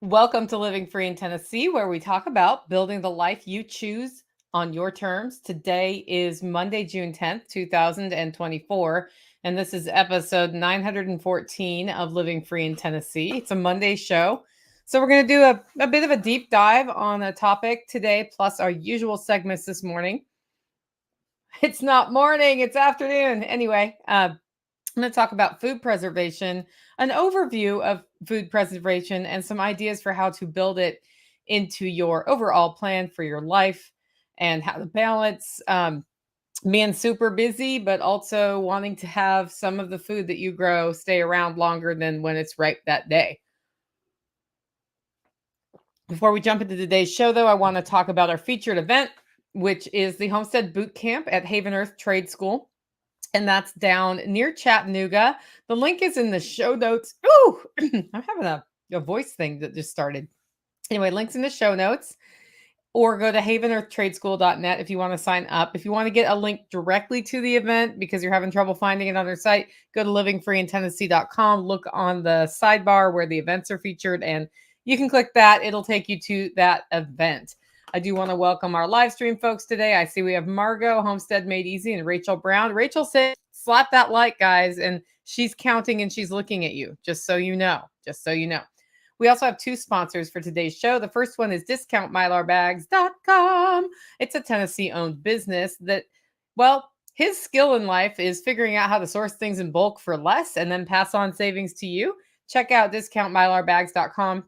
Welcome to Living Free in Tennessee, where we talk about building the life you choose on your terms. Today is Monday, June 10th, 2024, and this is episode 914 of Living Free in Tennessee. It's a Monday show. So, we're going to do a bit of a deep dive on a topic today, plus our usual segments this morning. It's not morning, it's afternoon. Anyway, I'm going to talk about food preservation, an overview of food preservation, and some ideas for how to build it into your overall plan for your life and how to balance being super busy, but also wanting to have some of the food that you grow stay around longer than when it's ripe that day. Before we jump into today's show, though, I want to talk about our featured event, which is the Homestead Boot Camp at Haven Earth Trade School. And that's down near Chattanooga. The link is in the show notes. Ooh, I'm having a voice thing that just started. Anyway, links in the show notes, or go to havenearthtradeschool.net if you want to sign up. If you want to get a link directly to the event because you're having trouble finding it on their site, go to livingfreeintennessee.com. Look on the sidebar where the events are featured, and you can click that. It'll take you to that event. I do want to welcome our live stream folks today. I see we have Margot, Homestead Made Easy, and Rachel Brown. Rachel said, slap that like, guys, and she's counting and she's looking at you, just so you know. Just so you know. We also have two sponsors for today's show. The first one is discountmylarbags.com. It's a Tennessee-owned business that, well, his skill in life is figuring out how to source things in bulk for less and then pass on savings to you. Check out discountmylarbags.com.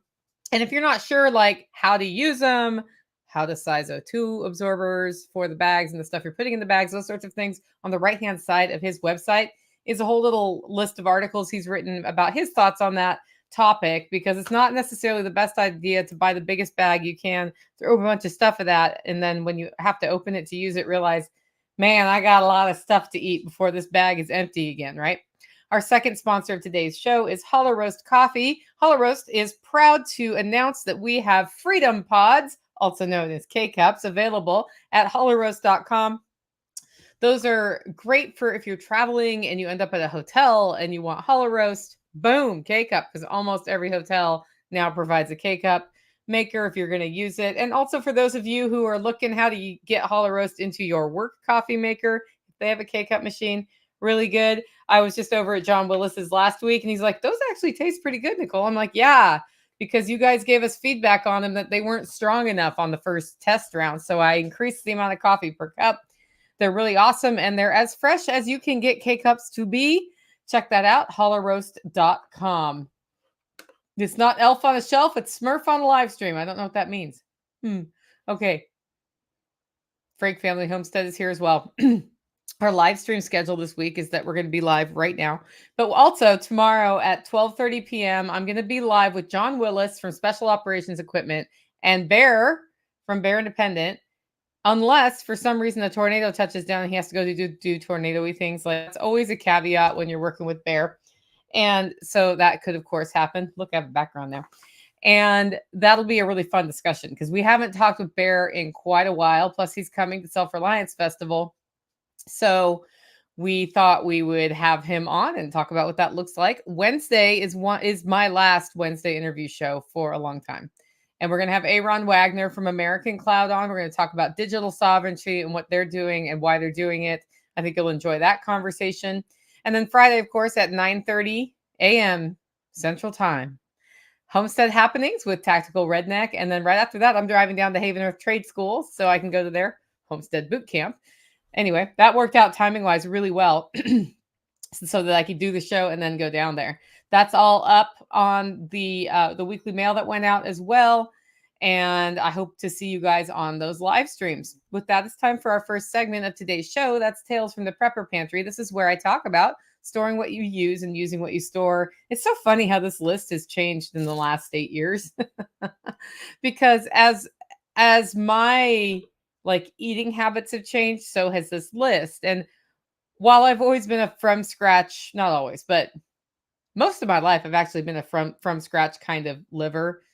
And if you're not sure, like, how to use them, how to size O2 absorbers for the bags and the stuff you're putting in the bags, those sorts of things, on the right-hand side of his website is a whole little list of articles he's written about his thoughts on that topic, because it's not necessarily the best idea to buy the biggest bag you can, throw a bunch of stuff at that, and then when you have to open it to use it, realize, man, I got a lot of stuff to eat before this bag is empty again, right? Our second sponsor of today's show is Hollow Roast Coffee. Hollow Roast is proud to announce that we have Freedom Pods, also known as K-Cups, available at hollowroast.com. Those are great for if you're traveling and you end up at a hotel and you want Hollow Roast. Boom, K-Cup, because almost every hotel now provides a K-Cup maker if you're going to use it. And also for those of you who are looking how to get Hollow Roast into your work coffee maker, if they have a K-Cup machine, really good. I was just over at John Willis's last week and he's like, those actually taste pretty good, Nicole. I'm like, yeah, because you guys gave us feedback on them that they weren't strong enough on the first test round. So I increased the amount of coffee per cup. They're really awesome and they're as fresh as you can get K-Cups to be. Check that out, hollowroast.com. It's not elf on a shelf, it's Smurf on a live stream. I don't know what that means. Okay. Frank Family Homestead is here as well. Our live stream schedule this week is that we're going to be live right now. But also tomorrow at 12:30 p.m., I'm going to be live with John Willis from Special Operations Equipment and Bear from Bear Independent. Unless for some reason a tornado touches down and he has to go do tornado-y things. Like, that's always a caveat when you're working with Bear. And so that could, of course, happen. Look, I have a background there. And that'll be a really fun discussion because we haven't talked with Bear in quite a while. Plus, he's coming to Self-Reliance Festival. So we thought we would have him on and talk about what that looks like. Wednesday is my last Wednesday interview show for a long time. And we're going to have Aaron Wagner from American Cloud on. We're going to talk about digital sovereignty and what they're doing and why they're doing it. I think you'll enjoy that conversation. And then Friday, of course, at 9:30 a.m. Central Time, Homestead Happenings with Tactical Redneck. And then right after that, I'm driving down to Haven Earth Trade School so I can go to their Homestead Boot Camp. Anyway, that worked out timing-wise really well so that I could do the show and then go down there. That's all up on the weekly mail that went out as well. And I hope to see you guys on those live streams. With that, it's time for our first segment of today's show. That's Tales from the Prepper Pantry. This is where I talk about storing what you use and using what you store. It's so funny how this list has changed in the last 8 years. Because as my eating habits have changed, so has this list. And while I've always been a from scratch, not always, but most of my life, I've actually been a from scratch kind of liver.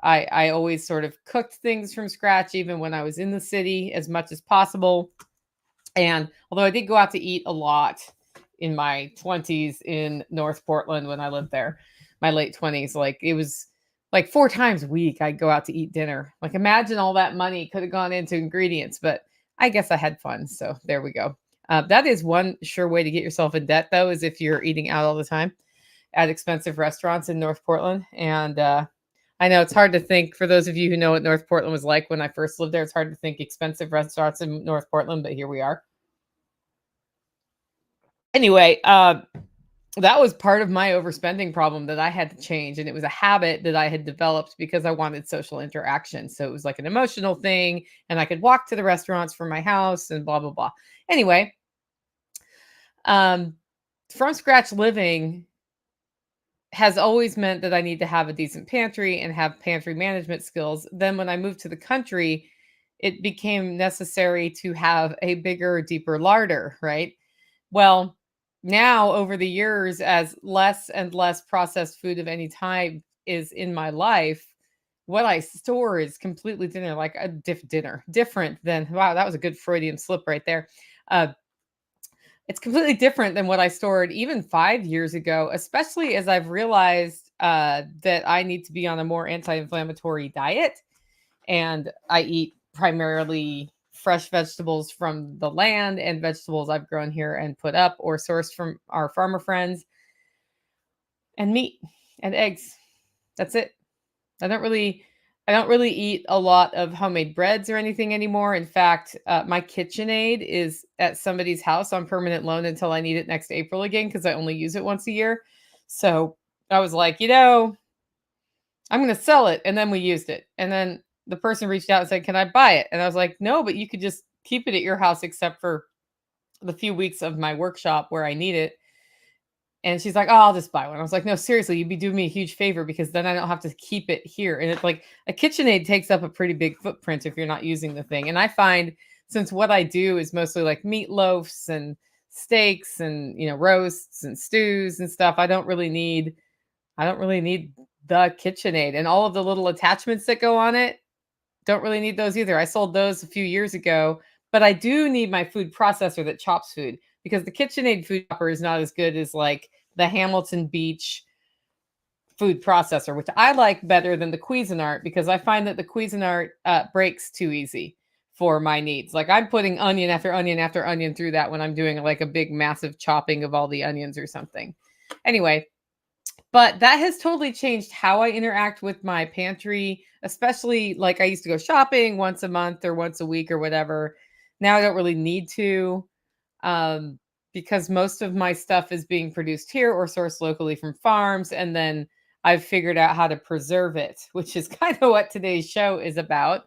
I always sort of cooked things from scratch, even when I was in the city, as much as possible. And although I did go out to eat a lot in my 20s in North Portland when I lived there, my late 20s, it was like 4 times a week, I'd go out to eat dinner. Like, imagine all that money could have gone into ingredients, but I guess I had fun. So there we go. That is one sure way to get yourself in debt, though, is if you're eating out all the time at expensive restaurants in North Portland. And I know it's hard to think, for those of you who know what North Portland was like when I first lived there, it's hard to think expensive restaurants in North Portland, but here we are. Anyway, that was part of my overspending problem that I had to change. And it was a habit that I had developed because I wanted social interaction. So it was like an emotional thing. And I could walk to the restaurants from my house and blah, blah, blah. Anyway, from scratch living has always meant that I need to have a decent pantry and have pantry management skills. Then when I moved to the country, it became necessary to have a bigger, deeper larder, right? Well, now over the years, as less and less processed food of any type is in my life, what I store is completely dinner, like a different than, wow, that was a good Freudian slip right there. Uh, it's completely different than what I stored even 5 years ago, especially as I've realized that I need to be on a more anti-inflammatory diet. And I eat primarily fresh vegetables from the land and vegetables I've grown here and put up or sourced from our farmer friends, and meat and eggs. That's it. I don't really I don't really eat a lot of homemade breads or anything anymore. In fact, my KitchenAid is at somebody's house on permanent loan until I need it next April again because I only use it once a year. So I was like, I'm going to sell it. And then we used it. And then the person reached out and said, "Can I buy it?" And I was like, "No, but you could just keep it at your house except for the few weeks of my workshop where I need it." And she's like, "Oh, I'll just buy one." I was like, "No, seriously, you'd be doing me a huge favor because then I don't have to keep it here." And it's like a KitchenAid takes up a pretty big footprint if you're not using the thing. And I find, since what I do is mostly like meatloafs and steaks and, roasts and stews and stuff, I don't really need the KitchenAid, and all of the little attachments that go on it. Don't really need those either. I sold those a few years ago, but I do need my food processor that chops food, because the KitchenAid food chopper is not as good as like the Hamilton Beach food processor, which I like better than the Cuisinart, because I find that the Cuisinart breaks too easy for my needs. Like, I'm putting onion after onion after onion through that when I'm doing like a big massive chopping of all the onions or something. Anyway, but that has totally changed how I interact with my pantry, especially like I used to go shopping once a month or once a week or whatever. Now I don't really need to, um, because most of my stuff is being produced here or sourced locally from farms. And then I've figured out how to preserve it, which is kind of what today's show is about.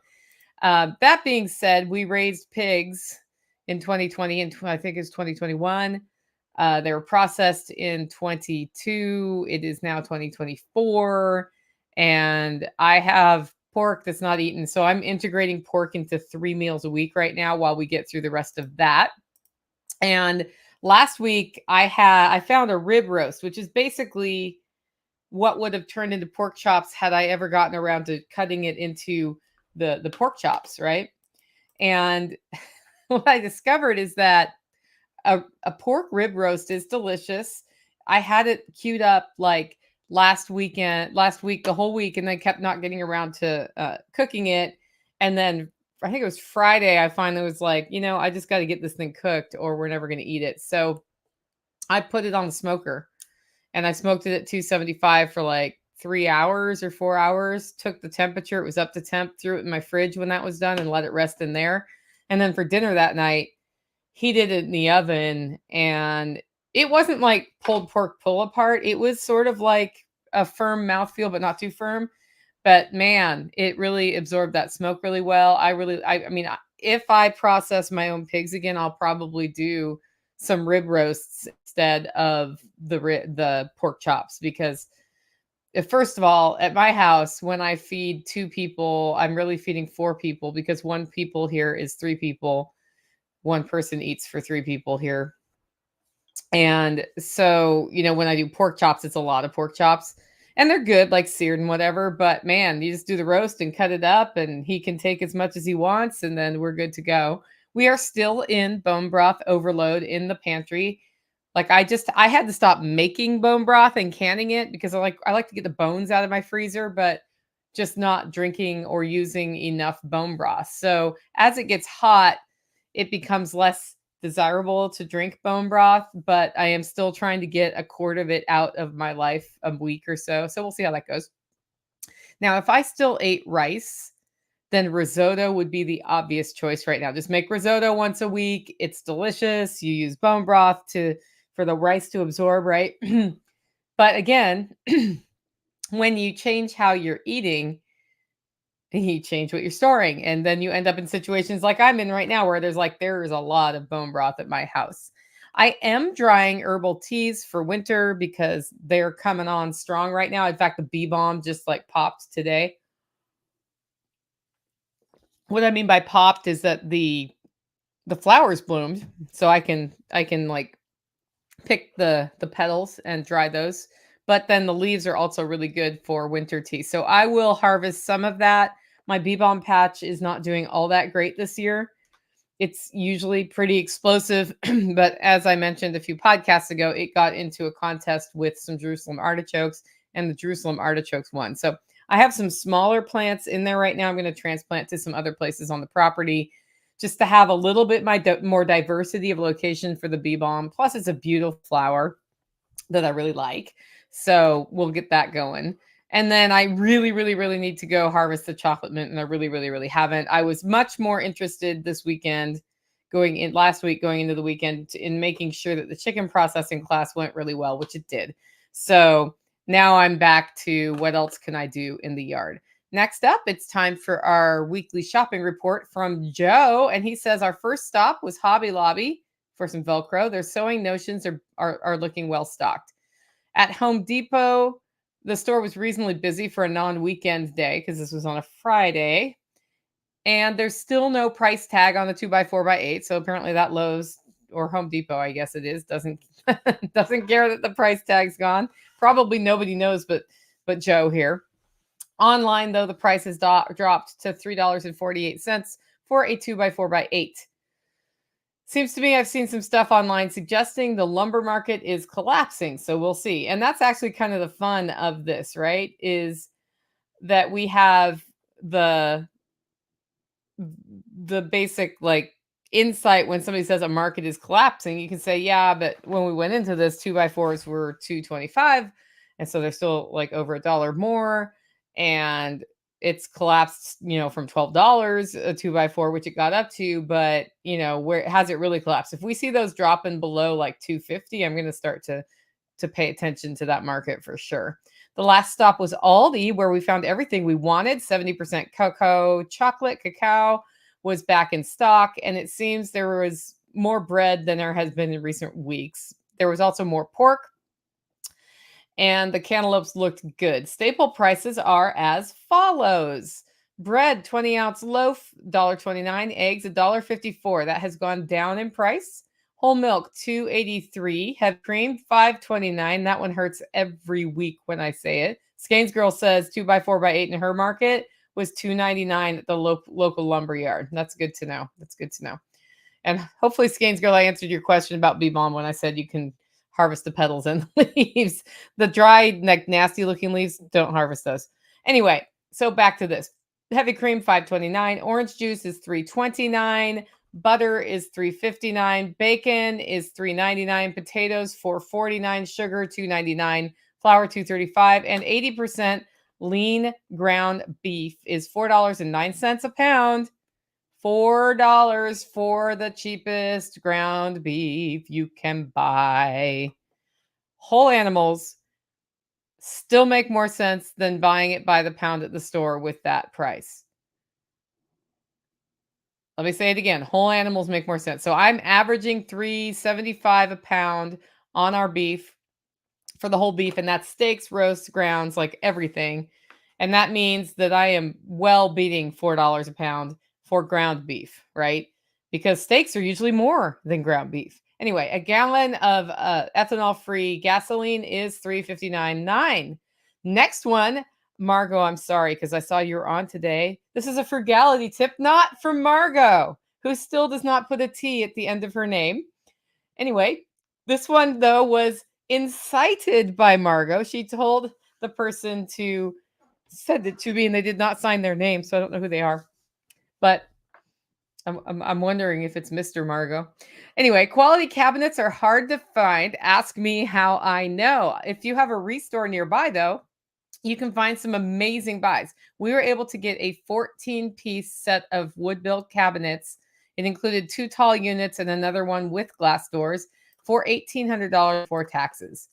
That being said, we raised pigs in 2020 and I think it's 2021. They were processed in 22. It is now 2024. And I have pork that's not eaten. So I'm integrating pork into 3 meals a week right now while we get through the rest of that. And last week I found a rib roast, which is basically what would have turned into pork chops had I ever gotten around to cutting it into the pork chops, right? And what I discovered is that a pork rib roast is delicious. I had it queued up like last week, the whole week, and then kept not getting around to cooking it. And then I think it was Friday, I finally was like, I just got to get this thing cooked or we're never going to eat it. So I put it on the smoker and I smoked it at 275 for like 3 hours or 4 hours, took the temperature. It was up to temp, threw it in my fridge when that was done and let it rest in there. And then for dinner that night, heated it in the oven, and it wasn't like pulled pork pull apart. It was sort of like a firm mouthfeel, but not too firm. But man, it really absorbed that smoke really well. I mean, if I process my own pigs again, I'll probably do some rib roasts instead of the pork chops, because first of all, at my house, when I feed 2 people, I'm really feeding 4 people, because 1 people here is 3 people. 1 person eats for 3 people here. And so, when I do pork chops, it's a lot of pork chops, and they're good, like seared and whatever. But man, you just do the roast and cut it up, and he can take as much as he wants, and then we're good to go. We are still in bone broth overload in the pantry. Like, I had to stop making bone broth and canning it because I like to get the bones out of my freezer. But just not drinking or using enough bone broth. So as it gets hot, it becomes less desirable to drink bone broth, but I am still trying to get a quart of it out of my life a week or so. So we'll see how that goes. Now, if I still ate rice, then risotto would be the obvious choice right now. Just make risotto once a week. It's delicious. You use bone broth to for the rice to absorb, right? But again, when you change how you're eating, you change what you're storing. And then you end up in situations like I'm in right now where there's a lot of bone broth at my house. I am drying herbal teas for winter because they're coming on strong right now. In fact, the bee balm just like popped today. What I mean by popped is that the flowers bloomed, so I can like pick the petals and dry those. But then the leaves are also really good for winter tea. So I will harvest some of that. My bee balm patch is not doing all that great this year. It's usually pretty explosive, but as I mentioned a few podcasts ago, it got into a contest with some Jerusalem artichokes, and the Jerusalem artichokes won. So I have some smaller plants in there right now. I'm going to transplant to some other places on the property just to have a little bit more diversity of location for the bee balm. Plus, it's a beautiful flower that I really like. So we'll get that going. And then I really, really, really need to go harvest the chocolate mint. And I really, really, really haven't. I was much more interested this weekend, going into the weekend, in making sure that the chicken processing class went really well, which it did. So now I'm back to what else can I do in the yard. Next up, it's time for our weekly shopping report from Joe. And he says our first stop was Hobby Lobby for some Velcro. Their sewing notions are looking well stocked. At Home Depot, the store was reasonably busy for a non-weekend day because this was on a Friday. And there's still no price tag on the 2x4x8. So apparently that Lowe's or Home Depot, I guess it is, doesn't doesn't care that the price tag's gone. Probably nobody knows but Joe here. Online, though, the price has dropped to $3.48 for a 2x4x8. Seems to me I've seen some stuff online suggesting the lumber market is collapsing. So we'll see. And that's actually kind of the fun of this, right? Is that we have the basic like insight when somebody says a market is collapsing. You can say, yeah, but when we went into this, 2x4s were $2.25, and so they're still like over $1 more, and it's collapsed, from $12 a 2x4, which it got up to. But where has it really collapsed? If we see those dropping below like 250, I'm going to start to pay attention to that market for sure. The last stop was Aldi, where we found everything we wanted. 70% cocoa, chocolate, cacao was back in stock, and it seems there was more bread than there has been in recent weeks. There was also more pork, and the cantaloupes looked good. Staple prices are as follows. Bread, 20-ounce loaf, $1.29. Eggs, $1.54. That has gone down in price. Whole milk, $2.83. Heavy cream, $5.29. That one hurts every week when I say it. Skane's Girl says 2x4x8 in her market was $2.99 at the local lumber yard. That's good to know. That's good to know. And hopefully, Skane's Girl, I answered your question about bee balm when I said you can harvest the petals and the leaves. The dried, like nasty looking leaves, don't harvest those. Anyway, so back to this. Heavy cream, $5.29. Orange juice is $3.29. Butter is $3.59. Bacon is $3.99. Potatoes, $4.49. Sugar, $2.99. Flour, $2.35. And 80% lean ground beef is $4.09 a pound. $4 for the cheapest ground beef you can buy. Whole animals still make more sense than buying it by the pound at the store with that price. Let me say it again. Whole animals make more sense. So I'm averaging $3.75 a pound on our beef for the whole beef, and that's steaks, roasts, grounds, like everything. And that means that I am well beating $4 a pound for ground beef, right? Because steaks are usually more than ground beef. Anyway, a gallon of ethanol-free gasoline is $3.59.9. Next one, Margot, I'm sorry, because I saw you were on today. This is a frugality tip, not from Margot, who still does not put a T at the end of her name. Anyway, this one, though, was incited by Margot. She told the person to sent it to me and they did not sign their name, so I don't know who they are. But I'm wondering if it's Mr. Margot. Anyway, quality cabinets are hard to find. Ask me how I know. If you have a Restore nearby, though, you can find some amazing buys. We were able to get a 14-piece set of wood-built cabinets. It included 2 tall units and another one with glass doors for $1,800 before taxes.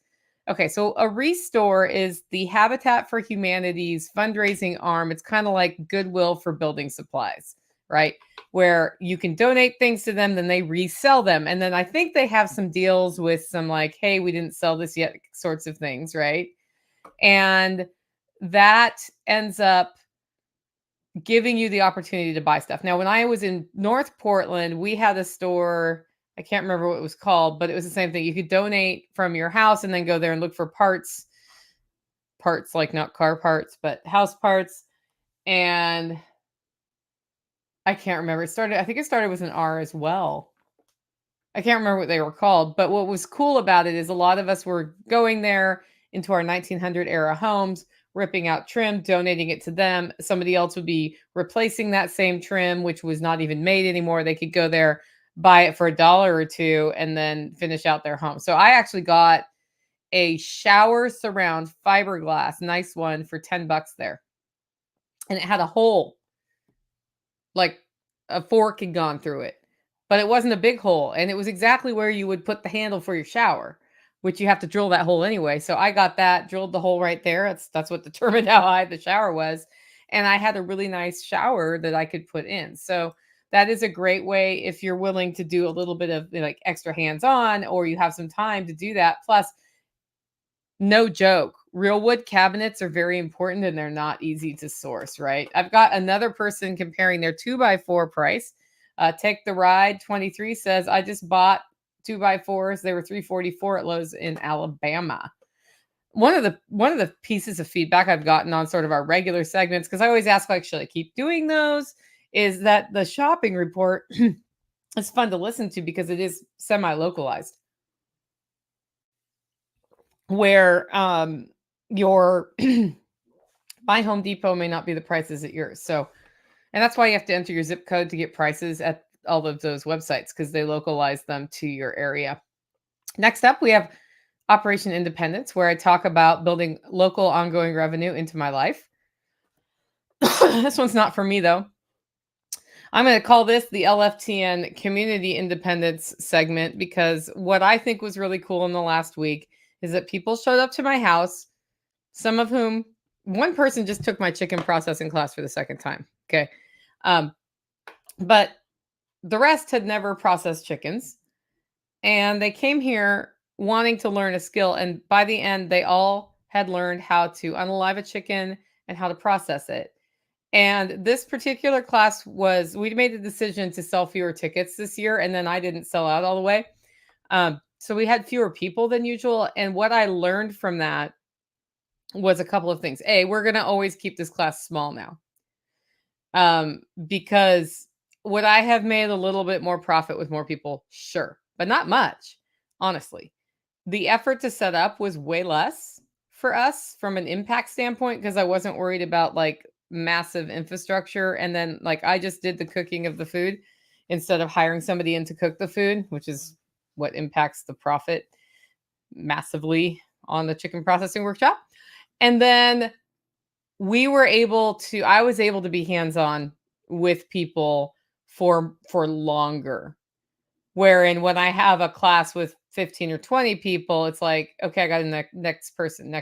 Okay, so a Restore is the Habitat for Humanity's fundraising arm. It's kind of like Goodwill for building supplies, right? Where you can donate things to them, then they resell them. And then I think they have some deals with some like, hey, we didn't sell this yet sorts of things, right? And that ends up giving you the opportunity to buy stuff. Now, when I was in North Portland, we had a store. I can't remember what it was called, but it was the same thing. You could donate from your house and then go there and look for parts like not car parts, but house parts. And I can't remember. I think it started with an R as well. I can't remember what they were called, but what was cool about it is a lot of us were going there into our 1900 era homes, ripping out trim, donating it to them. Somebody else would be replacing that same trim, which was not even made anymore. They could go there, buy it for $1 or $2, and then finish out their home. So I actually got a shower surround fiberglass, nice one, for $10 there. And it had a hole, like a fork had gone through it, but it wasn't a big hole. And it was exactly where you would put the handle for your shower, which you have to drill that hole anyway. So I got that, drilled the hole right there. That's what determined how high the shower was. And I had a really nice shower that I could put in. So that is a great way if you're willing to do a little bit of like extra hands-on, or you have some time to do that. Plus, no joke, real wood cabinets are very important and they're not easy to source, right? I've got another person comparing their 2x4 price. Take the Ride 23 says, I just bought 2x4s. They were $344 at Lowe's in Alabama. One of the pieces of feedback I've gotten on sort of our regular segments, because I always ask, like, should I keep doing those? Is that the shopping report is fun to listen to because it is semi-localized. Where your My Home Depot may not be the prices at yours. So, and that's why you have to enter your zip code to get prices at all of those websites, because they localize them to your area. Next up, we have Operation Independence, where I talk about building local ongoing revenue into my life. This one's not for me, though. I'm going to call this the LFTN Community Independence segment, because what I think was really cool in the last week is that people showed up to my house, some of whom, one person just took my chicken processing class for the second time. Okay. But the rest had never processed chickens. And they came here wanting to learn a skill. And by the end, they all had learned how to unalive a chicken and how to process it. And this particular class we made the decision to sell fewer tickets this year, and then I didn't sell out all the way. So we had fewer people than usual. And what I learned from that was a couple of things. A, we're going to always keep this class small now. Because would I have made a little bit more profit with more people? Sure, but not much, honestly. The effort to set up was way less for us from an impact standpoint, because I wasn't worried about like massive infrastructure. And then like I just did the cooking of the food instead of hiring somebody in to cook the food, which is what impacts the profit massively on the chicken processing workshop. And then I was able to be hands-on with people for longer. Wherein when I have a class with 15 or 20 people, it's like, okay, I got a next person.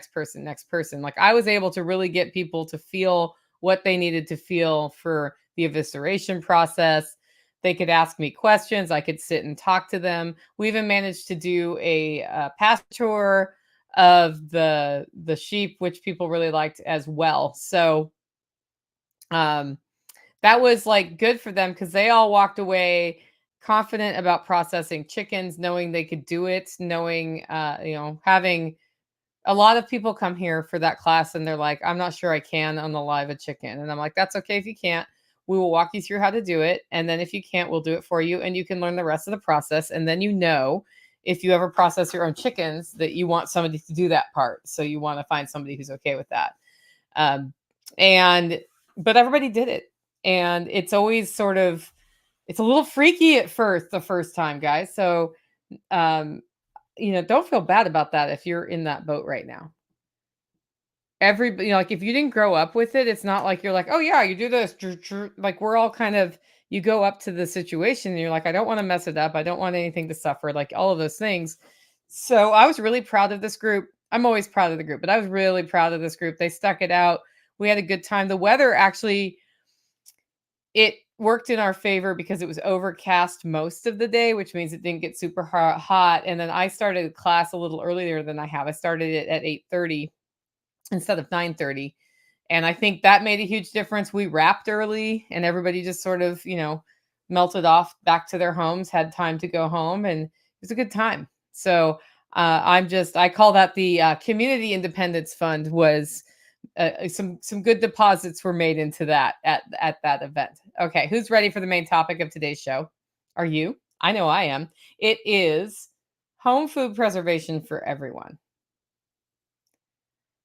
Like I was able to really get people to feel what they needed to feel for the evisceration process. They could ask me questions. I could sit and talk to them. We even managed to do a pasture of the sheep, which people really liked as well. So that was like good for them, because they all walked away confident about processing chickens, knowing they could do it, knowing having a lot of people come here for that class and they're like, I'm not sure I can unalive a chicken. And I'm like, that's okay if you can't. We will walk you through how to do it. And then if you can't, we'll do it for you. And you can learn the rest of the process. And then if you ever process your own chickens, that you want somebody to do that part. So you want to find somebody who's okay with that. And but everybody did it. And it's always sort of it's a little freaky at first, the first time, guys. So um, don't feel bad about that if you're in that boat right now. Like if you didn't grow up with it, it's not like you're like, oh yeah, you do this. Like we're all kind of you go up to the situation and you're like, I don't want to mess it up. I don't want anything to suffer, like all of those things. So I was really proud of this group. I'm always proud of the group, but I was really proud of this group. They stuck it out. We had a good time. The weather actually it worked in our favor because it was overcast most of the day, which means it didn't get super hot. And then I started class a little earlier than I have. I started it at 8:30 instead of 9:30. And I think that made a huge difference. We wrapped early and everybody just sort of, melted off back to their homes, had time to go home, and it was a good time. So I call that the Community Independence Fund was some good deposits were made into that at that event. Okay, who's ready for the main topic of today's show? Are you? I know I am. It is home food preservation for everyone.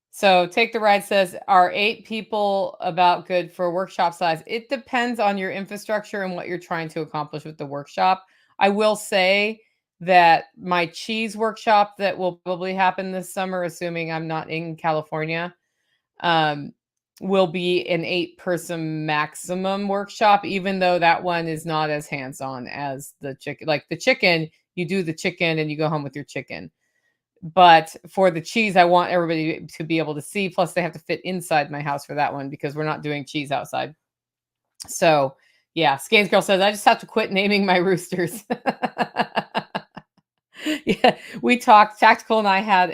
So Take the Ride says, are 8 people about good for a workshop size? It depends on your infrastructure and what you're trying to accomplish with the workshop. I will say that my cheese workshop that will probably happen this summer, assuming I'm not in California, um, will be an 8-person maximum workshop, even though that one is not as hands-on as the chicken. Like the chicken, you do the chicken and you go home with your chicken. But for the cheese, I want everybody to be able to see. Plus, they have to fit inside my house for that one because we're not doing cheese outside. So, yeah, Scanes Girl says, I just have to quit naming my roosters. Yeah, we talked. Tactical and I had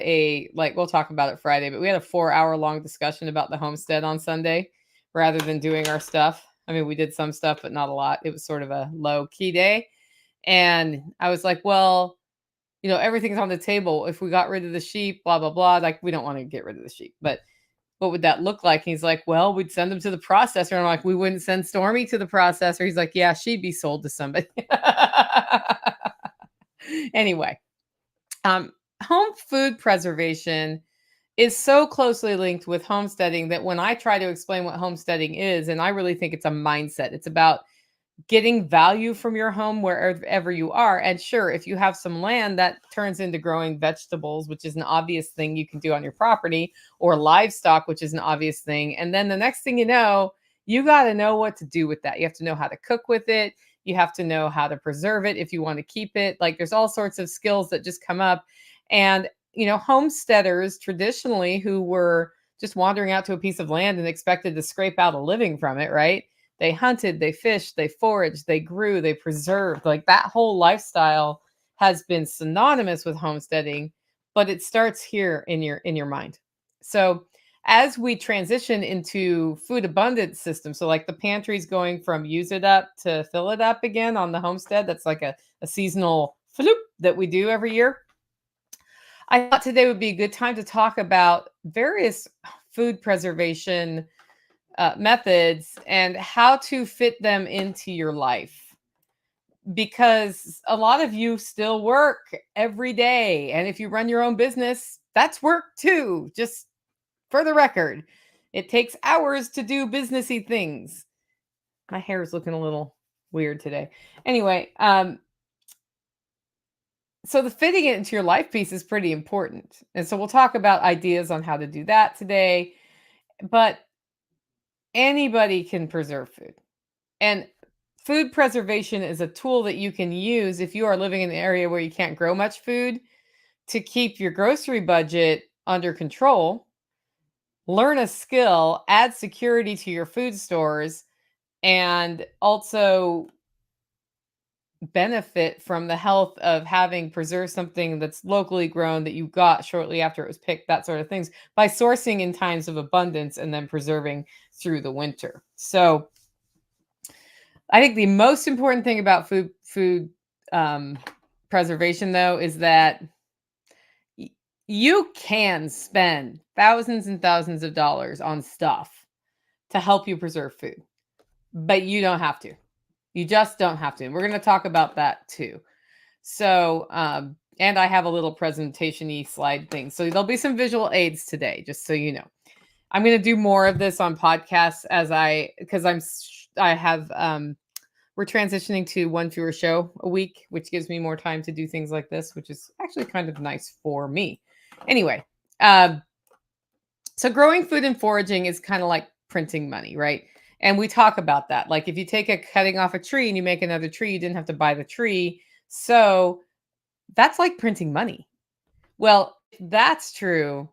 we'll talk about it Friday, but we had a 4-hour long discussion about the homestead on Sunday rather than doing our stuff. I mean, we did some stuff, but not a lot. It was sort of a low key day. And I was like, well, everything's on the table. If we got rid of the sheep, blah, blah, blah, like we don't want to get rid of the sheep, but what would that look like? And he's like, well, we'd send them to the processor. And I'm like, we wouldn't send Stormy to the processor. He's like, yeah, she'd be sold to somebody. Anyway, home food preservation is so closely linked with homesteading that when I try to explain what homesteading is, and I really think it's a mindset, it's about getting value from your home wherever you are. And sure, if you have some land, that turns into growing vegetables, which is an obvious thing you can do on your property, or livestock, which is an obvious thing. And then the next thing you got to know what to do with that. You have to know how to cook with it. You have to know how to preserve it if you want to keep it. Like there's all sorts of skills that just come up. And, homesteaders traditionally who were just wandering out to a piece of land and expected to scrape out a living from it, right? They hunted, they fished, they foraged, they grew, they preserved. Like that whole lifestyle has been synonymous with homesteading, but it starts here in your mind. So as we transition into food abundance systems, so like the pantry's going from use it up to fill it up again on the homestead. That's like a seasonal floop that we do every year. I thought today would be a good time to talk about various food preservation methods and how to fit them into your life. Because a lot of you still work every day. And if you run your own business, that's work too. Just for the record, it takes hours to do businessy things. My hair is looking a little weird today. Anyway, so the fitting it into your life piece is pretty important. And so we'll talk about ideas on how to do that today. But anybody can preserve food. And food preservation is a tool that you can use if you are living in an area where you can't grow much food to keep your grocery budget under control, learn a skill, add security to your food stores, and also benefit from the health of having preserved something that's locally grown that you got shortly after it was picked, that sort of things, by sourcing in times of abundance and then preserving through the winter. So I think the most important thing about food preservation, though, is that you can spend thousands and thousands of dollars on stuff to help you preserve food, but you don't have to. You just don't have to. And we're going to talk about that too. So, and I have a little presentation-y slide thing. So there'll be some visual aids today, just so you know. I'm going to do more of this on podcasts because I have, we're transitioning to one fewer show a week, which gives me more time to do things like this, which is actually kind of nice for me. Anyway, so growing food and foraging is kind of like printing money, right? And we talk about that. Like if you take a cutting off a tree and you make another tree, you didn't have to buy the tree. So that's like printing money. Well, if that's true,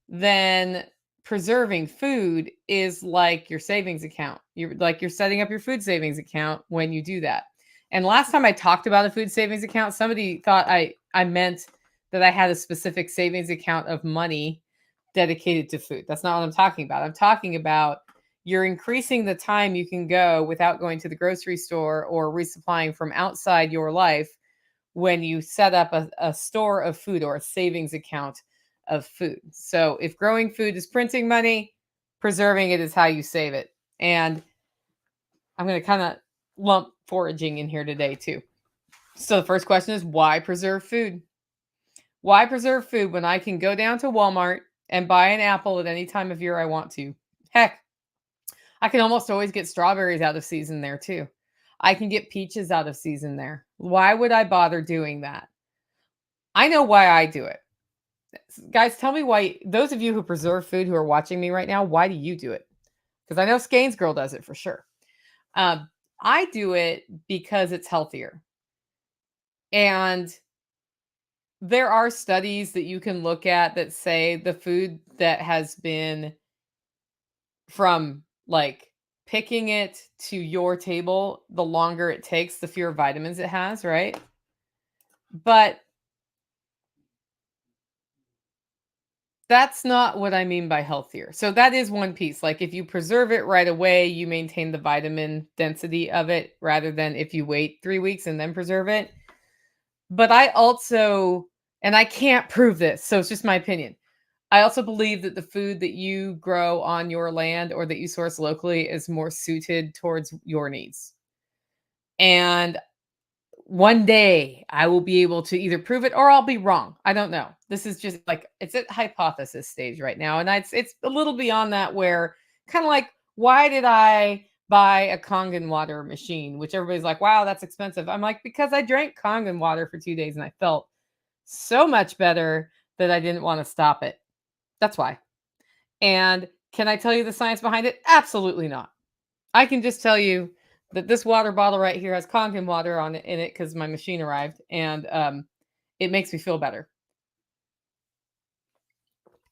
then preserving food is like your savings account. You're setting up your food savings account when you do that. And last time I talked about a food savings account, somebody thought I meant that I had a specific savings account of money dedicated to food. That's not what I'm talking about. I'm talking about you're increasing the time you can go without going to the grocery store or resupplying from outside your life when you set up a store of food or a savings account of food. So if growing food is printing money, preserving it is how you save it. And I'm going to kind of lump foraging in here today too. So the first question is, why preserve food? Why preserve food when I can go down to Walmart and buy an apple at any time of year I want to? Heck, I can almost always get strawberries out of season there too. I can get peaches out of season there. Why would I bother doing that? I know why I do it. Guys, tell me why, those of you who preserve food who are watching me right now, why do you do it? Because I know Skane's Girl does it for sure. I do it because it's healthier. And there are studies that you can look at that say the food that has been from like picking it to your table, the longer it takes, the fewer vitamins it has, right? But that's not what I mean by healthier. So that is one piece. Like if you preserve it right away, you maintain the vitamin density of it rather than if you wait 3 weeks and then preserve it. But I also, and I can't prove this, so it's just my opinion. I also believe that the food that you grow on your land or that you source locally is more suited towards your needs. And one day I will be able to either prove it or I'll be wrong. I don't know. This is just like it's at hypothesis stage right now. And it's a little beyond that where kind of like, why did I buy a Kangen water machine? Which everybody's like, wow, that's expensive. I'm like, because I drank Kangen water for 2 days and I felt so much better that I didn't want to stop it. That's why. And can I tell you the science behind it? Absolutely not. I can just tell you that this water bottle right here has Kangen water on it in it because my machine arrived, and it makes me feel better.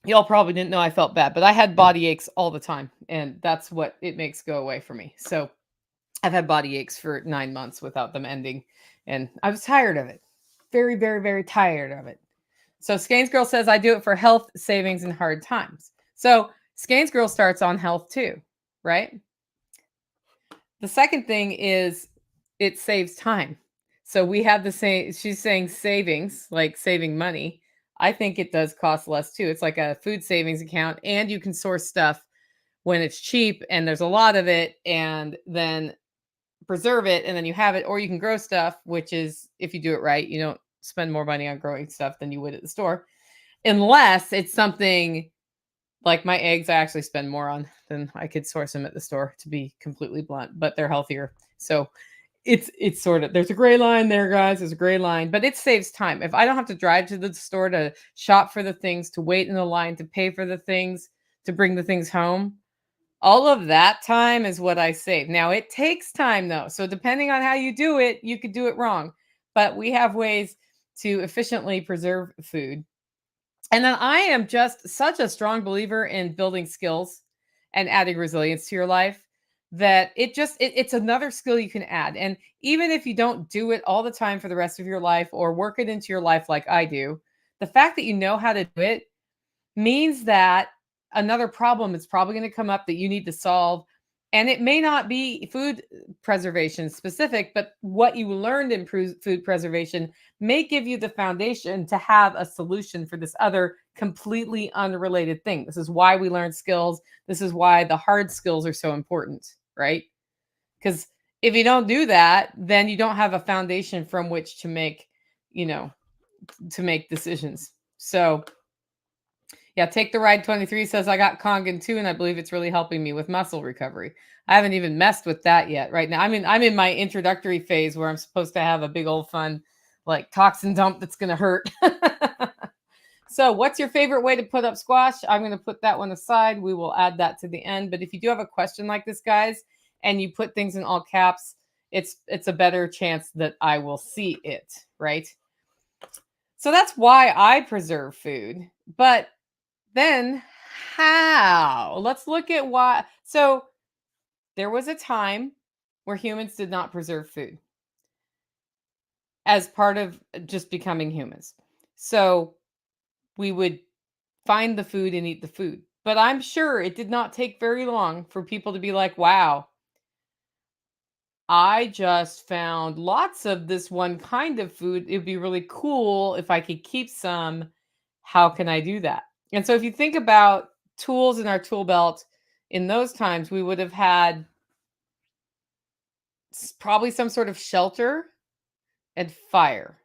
Y'all probably didn't know I felt bad, but I had body aches all the time, and that's what it makes go away for me. So I've had body aches for 9 months without them ending, and I was tired of it. Very, very, very tired of it. So Skane's Girl says, I do it for health, savings, and hard times. So Skane's Girl starts on health too, right? The second thing is it saves time. So we have the same, she's saying savings, like saving money. I think it does cost less too. It's like a food savings account, and you can source stuff when it's cheap and there's a lot of it, and then preserve it, and then you have it, or you can grow stuff, which is, if you do it right, you don't spend more money on growing stuff than you would at the store, unless it's something like my eggs. I actually spend more on than I could source them at the store, to be completely blunt, but they're healthier. So it's sort of, there's a gray line there, guys. There's a gray line, but it saves time. If I don't have to drive to the store to shop for the things, to wait in the line, to pay for the things, to bring the things home, all of that time is what I save. Now it takes time though. So depending on how you do it, you could do it wrong, but we have ways to efficiently preserve food. And then I am just such a strong believer in building skills and adding resilience to your life that it's another skill you can add. And even if you don't do it all the time for the rest of your life or work it into your life like I do, the fact that you know how to do it means that another problem is probably going to come up that you need to solve. And it may not be food preservation specific, but what you learned in food preservation may give you the foundation to have a solution for this other completely unrelated thing. This is why we learn skills. This is why the hard skills are so important, right? Because if you don't do that, then you don't have a foundation from which to make, to make decisions. So Yeah, Take the Ride 23 says I got Kangen too, and I believe it's really helping me with muscle recovery. I haven't even messed with that yet. Right now, I'm in my introductory phase where I'm supposed to have a big old fun like toxin dump that's gonna hurt. So, what's your favorite way to put up squash? I'm going to put that one aside. We will add that to the end. But if you do have a question like this, guys, and you put things in all caps, it's a better chance that I will see it, right? So that's why I preserve food. But then how? Let's look at why. So there was a time where humans did not preserve food as part of just becoming humans. So we would find the food and eat the food. But I'm sure it did not take very long for people to be like, wow, I just found lots of this one kind of food. It'd be really cool if I could keep some. How can I do that? And so if you think about tools in our tool belt in those times, we would have had probably some sort of shelter and fire,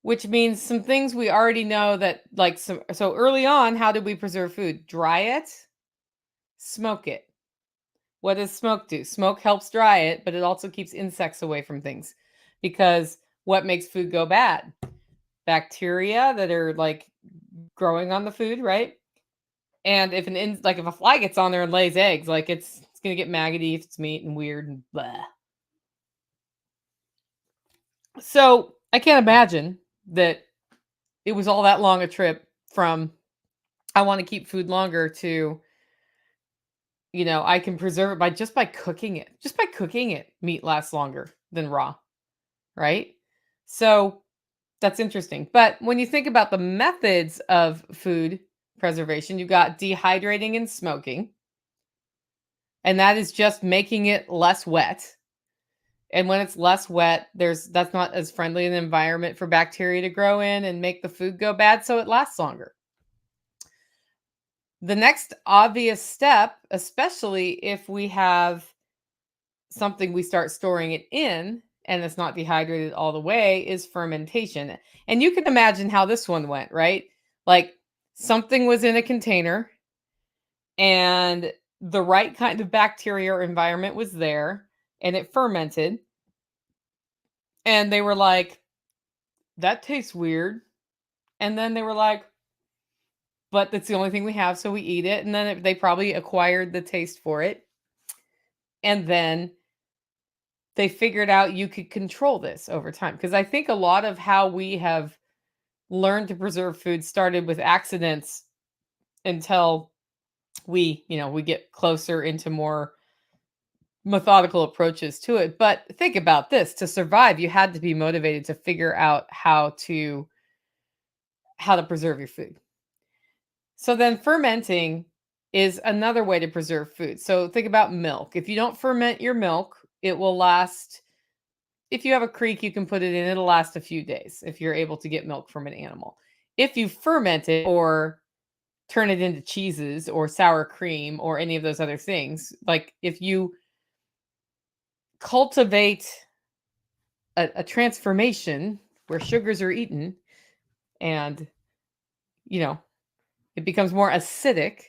which means some things we already know that like so early on, how did we preserve food? Dry it, smoke it. What does smoke do? Smoke helps dry it, but it also keeps insects away from things. Because what makes food go bad? Bacteria that are like growing on the food, right? And if like if a fly gets on there and lays eggs, like it's gonna get maggoty if it's meat and weird and blah. So I can't imagine that it was all that long a trip from I want to keep food longer to I can preserve it by cooking it. Just by cooking it, meat lasts longer than raw, right? So that's interesting. But when you think about the methods of food preservation, you've got dehydrating and smoking, and that is just making it less wet. And when it's less wet, that's not as friendly an environment for bacteria to grow in and make the food go bad, so it lasts longer. The next obvious step, especially if we have something we start storing it in and it's not dehydrated all the way, is fermentation. And you can imagine how this one went, right? Like something was in a container and the right kind of bacteria or environment was there and it fermented. And they were like, that tastes weird. And then they were like, but that's the only thing we have, so we eat it. And then they probably acquired the taste for it. And then they figured out you could control this over time. Because I think a lot of how we have learned to preserve food started with accidents until we get closer into more methodical approaches to it. But think about this, to survive, you had to be motivated to figure out how to preserve your food. So then fermenting is another way to preserve food. So think about milk. If you don't ferment your milk, it will last. If you have a creek, you can put it in, it'll last a few days if you're able to get milk from an animal. If you ferment it or turn it into cheeses or sour cream or any of those other things, like if you cultivate a transformation where sugars are eaten and it becomes more acidic,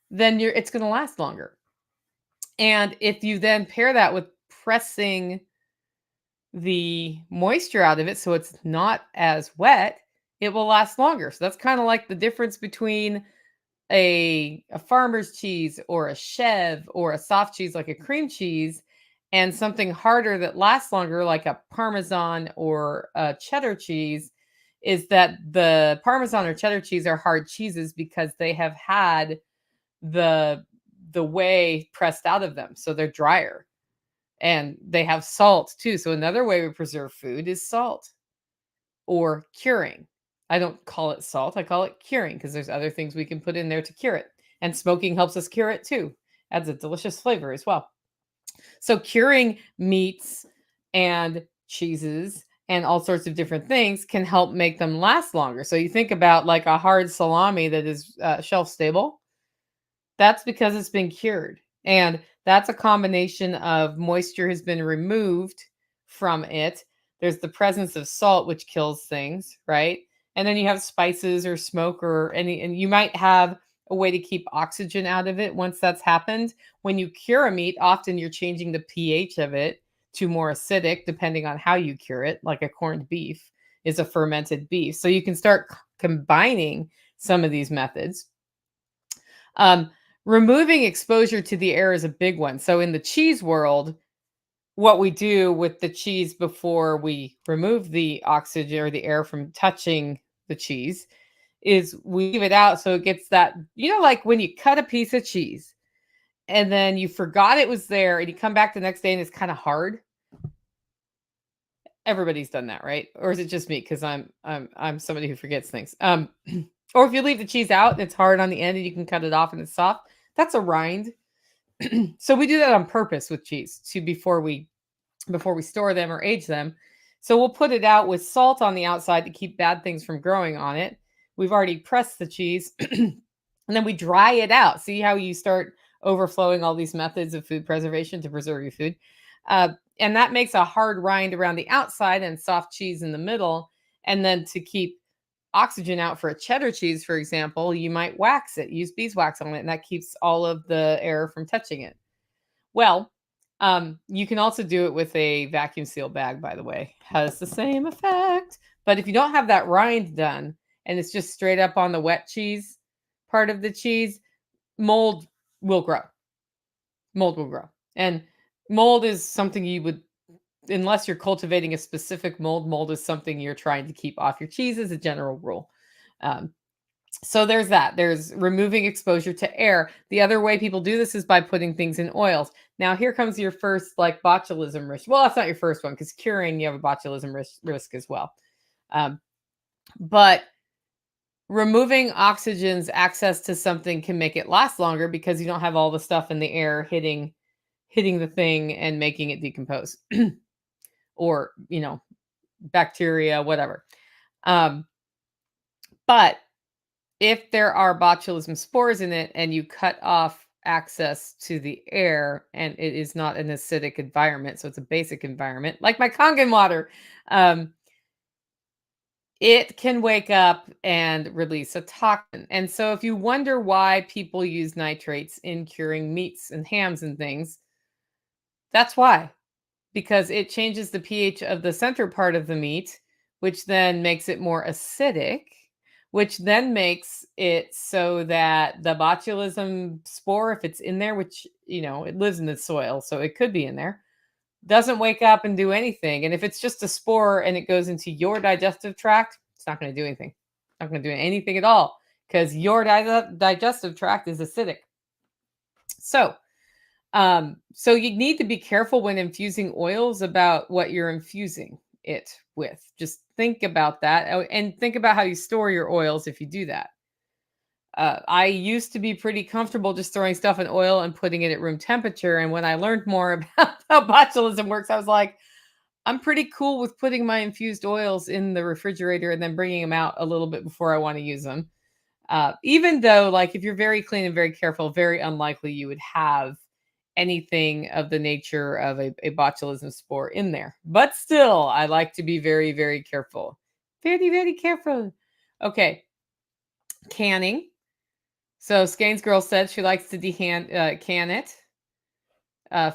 then it's going to last longer. And if you then pair that with pressing the moisture out of it so it's not as wet, it will last longer. So that's kind of like the difference between a farmer's cheese or a chev or a soft cheese like a cream cheese and something harder that lasts longer like a Parmesan or a cheddar cheese, is that the Parmesan or cheddar cheese are hard cheeses because they have had the whey pressed out of them, so they're drier. And they have salt too. So another way we preserve food is salt or curing. I don't call it salt, I call it curing because there's other things we can put in there to cure it. And smoking helps us cure it too. Adds a delicious flavor as well. So curing meats and cheeses and all sorts of different things can help make them last longer. So you think about like a hard salami that is shelf stable. That's because it's been cured. And that's a combination of moisture has been removed from it. There's the presence of salt, which kills things, right? And then you have spices or smoke or any, and you might have a way to keep oxygen out of it once that's happened. When you cure a meat, often you're changing the pH of it to more acidic, depending on how you cure it, like a corned beef is a fermented beef. So you can start combining some of these methods. Um, Removing exposure to the air is a big one. So in the cheese world, what we do with the cheese before we remove the oxygen or the air from touching the cheese is we leave it out so it gets that, like when you cut a piece of cheese and then you forgot it was there and you come back the next day and it's kind of hard. Everybody's done that, right? Or is it just me because I'm somebody who forgets things? Or if you leave the cheese out and it's hard on the end and you can cut it off and it's soft, that's a rind. So we do that on purpose with cheese before we store them or age them. So we'll put it out with salt on the outside to keep bad things from growing on it. We've already pressed the cheese and then we dry it out. See how you start overflowing all these methods of food preservation to preserve your food. And that makes a hard rind around the outside and soft cheese in the middle. And then to keep oxygen out for a cheddar cheese, for example, you might wax it, use beeswax on it, and that keeps all of the air from touching it. Well, you can also do it with a vacuum seal bag, by the way. Has the same effect. But if you don't have that rind done and it's just straight up on the wet cheese part of the cheese, mold will grow. Mold will grow. And mold is something you would, unless you're cultivating a specific mold is something you're trying to keep off your cheese as a general rule. So there's that. There's removing exposure to air. The other way people do this is by putting things in oils. Now, here comes your first botulism risk. Well, that's not your first one because curing, you have a botulism risk as well. But removing oxygen's access to something can make it last longer because you don't have all the stuff in the air hitting the thing and making it decompose or, bacteria, whatever. But if there are botulism spores in it and you cut off access to the air and it is not an acidic environment, so it's a basic environment, like my Kangen water, it can wake up and release a toxin. And so if you wonder why people use nitrates in curing meats and hams and things, that's why. Because it changes the pH of the center part of the meat, which then makes it more acidic, which then makes it so that the botulism spore, if it's in there, which, it lives in the soil, so it could be in there, doesn't wake up and do anything. And if it's just a spore and it goes into your digestive tract, it's not going to do anything. It's not going to do anything at all because your digestive tract is acidic. So you need to be careful when infusing oils about what you're infusing it with. Just think about that and think about how you store your oils if you do that. I used to be pretty comfortable just throwing stuff in oil and putting it at room temperature. And when I learned more about how botulism works, I was like, I'm pretty cool with putting my infused oils in the refrigerator and then bringing them out a little bit before I want to use them. Even though, if you're very clean and very careful, very unlikely you would have anything of the nature of a botulism spore in there. But still, I like to be very, very careful. Very, very careful. Okay. Canning. So Skane's girl said she likes to can it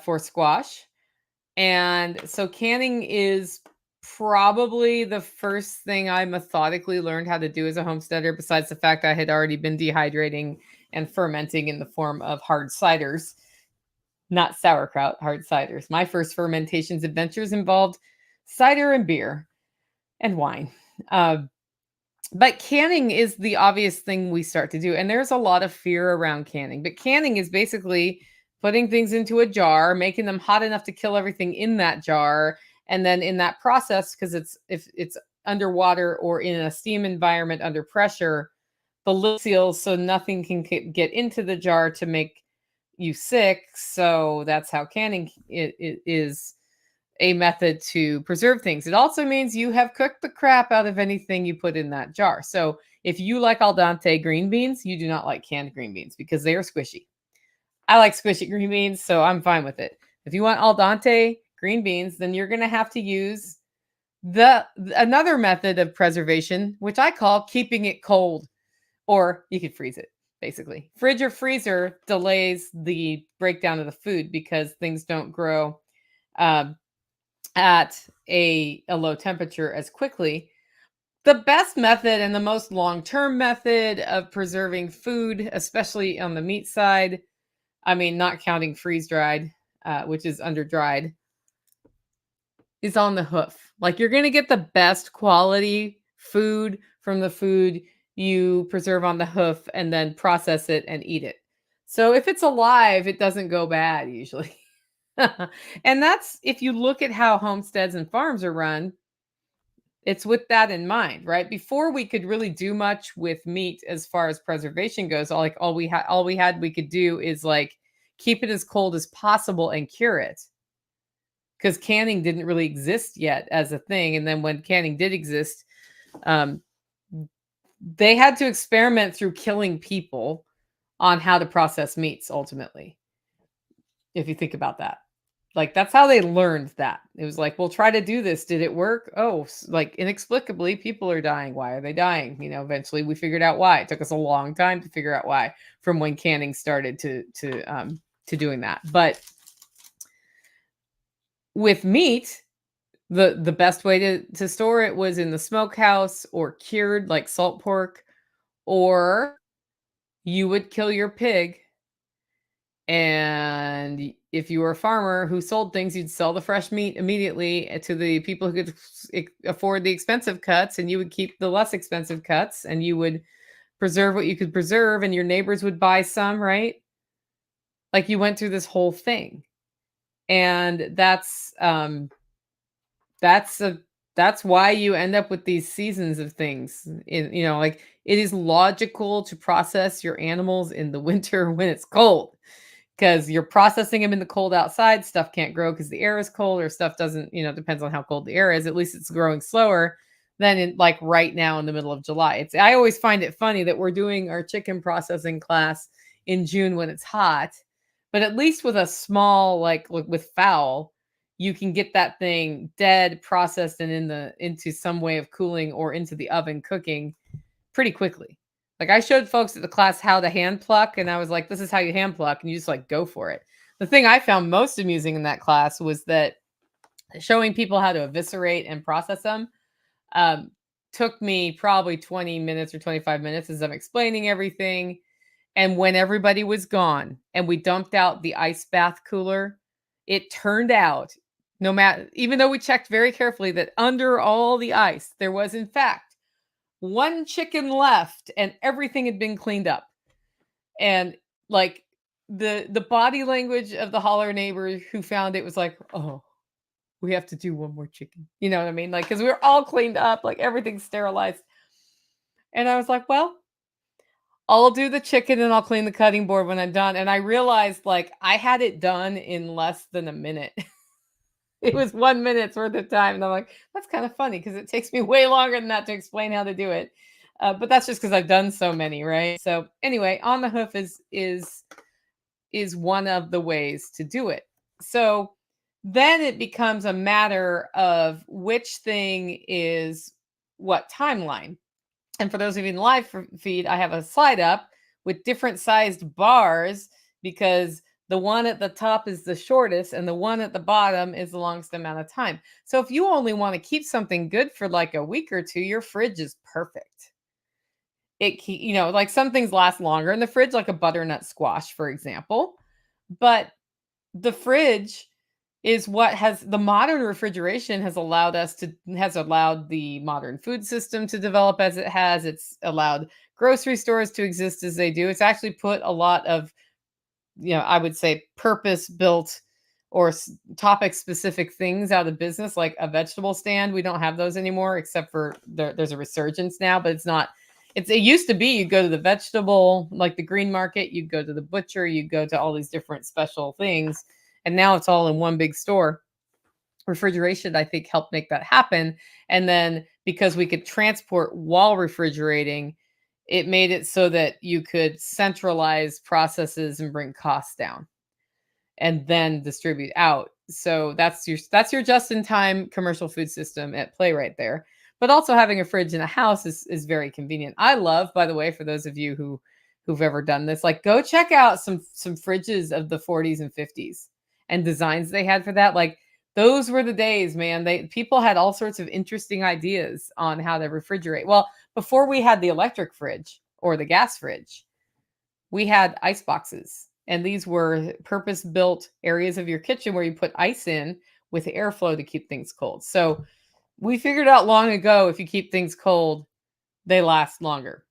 for squash. And so canning is probably the first thing I methodically learned how to do as a homesteader, besides the fact I had already been dehydrating and fermenting in the form of hard ciders. Not sauerkraut, hard ciders. My first fermentations adventures involved cider and beer and wine. But canning is the obvious thing we start to do. And there's a lot of fear around canning. But canning is basically putting things into a jar, making them hot enough to kill everything in that jar. And then in that process, because if it's underwater or in a steam environment under pressure, the lid seals so nothing can get into the jar to make you sick. So that's how canning is a method to preserve things. It also means you have cooked the crap out of anything you put in that jar. So if you like al dente green beans, you do not like canned green beans because they are squishy. I like squishy green beans, so I'm fine with it. If you want al dente green beans, then you're going to have to use Another method of preservation, which I call keeping it cold, or you could freeze it, basically. Fridge or freezer delays the breakdown of the food because things don't grow um, at a low temperature as quickly. The best method and the most long-term method of preserving food, especially on the meat side, I mean, not counting freeze-dried, which is under-dried, is on the hoof. Like, you're gonna get the best quality food from the food you preserve on the hoof and then process it and eat it. So if it's alive, it doesn't go bad usually. And that's if you look at how homesteads and farms are run, it's with that in mind, right? Before we could really do much with meat as far as preservation goes, all we had we could do is like keep it as cold as possible and cure it. Because canning didn't really exist yet as a thing. And then when canning did exist, um, they had to experiment through killing people on how to process meats ultimately, if you think about that. Like, that's how they learned that. It was like, "We'll try to do this. Did it work? Oh, like, inexplicably, people are dying. Why are they dying?" Eventually we figured out why. It took us a long time to figure out why from when canning started to doing that. But with meat, the best way to store it was in the smokehouse or cured like salt pork, or you would kill your pig, and if you were a farmer who sold things, you'd sell the fresh meat immediately to the people who could afford the expensive cuts, and you would keep the less expensive cuts, and you would preserve what you could preserve, and your neighbors would buy some, right? Like, you went through this whole thing. And that's a that's why you end up with these seasons of things. Like, it is logical to process your animals in the winter when it's cold, because you're processing them in the cold outside. Stuff can't grow because the air is cold, or stuff doesn't, depends on how cold the air is. At least it's growing slower than in like right now in the middle of July. I always find it funny that we're doing our chicken processing class in June when it's hot, but at least with a small, like with fowl, you can get that thing dead, processed, and into some way of cooling or into the oven cooking pretty quickly. Like, I showed folks at the class how to hand pluck, and I was like, "This is how you hand pluck," and you just like go for it. The thing I found most amusing in that class was that showing people how to eviscerate and process them um, took me probably 20 minutes or 25 minutes as I'm explaining everything. And when everybody was gone and we dumped out the ice bath cooler, it turned out, no matter, even though we checked very carefully, that under all the ice, there was in fact one chicken left and everything had been cleaned up. And like, the body language of the holler neighbor who found it was like, "Oh, we have to do one more chicken." You know what I mean? Like, because we were all cleaned up, like everything's sterilized. And I was like, "Well, I'll do the chicken and I'll clean the cutting board when I'm done." And I realized, like, I had it done in less than a minute. It was 1 minute's worth of time. And I'm like, that's kind of funny because it takes me way longer than that to explain how to do it. But that's just because I've done so many, right? So anyway, on the hoof is one of the ways to do it. So then it becomes a matter of which thing is what timeline. And for those of you in the live feed, I have a slide up with different sized bars, because the one at the top is the shortest and the one at the bottom is the longest amount of time. So if you only want to keep something good for like a week or two, your fridge is perfect. Like, some things last longer in the fridge, like a butternut squash, for example. But the fridge is what has the modern refrigeration has allowed the modern food system to develop as it has. It's allowed grocery stores to exist as they do. It's actually put a lot of, I would say, purpose built or topic specific things out of business, like a vegetable stand. We don't have those anymore, except for there's a resurgence now, but it's not. It used to be you go to the vegetable, like the green market, you go to the butcher, you go to all these different special things, and now it's all in one big store. Refrigeration, I think, helped make that happen. And then because we could transport while refrigerating, it made it so that you could centralize processes and bring costs down and then distribute out. So that's your just-in-time commercial food system at play right there. But also having a fridge in a house is very convenient. I love, by the way, for those of you who've ever done this, like go check out some fridges of the 40s and 50s and designs they had for that. Like those were the days, man. People had all sorts of interesting ideas on how to refrigerate. Well, before we had the electric fridge or the gas fridge, we had ice boxes. And these were purpose built areas of your kitchen where you put ice in with airflow to keep things cold. So we figured out long ago if you keep things cold, they last longer.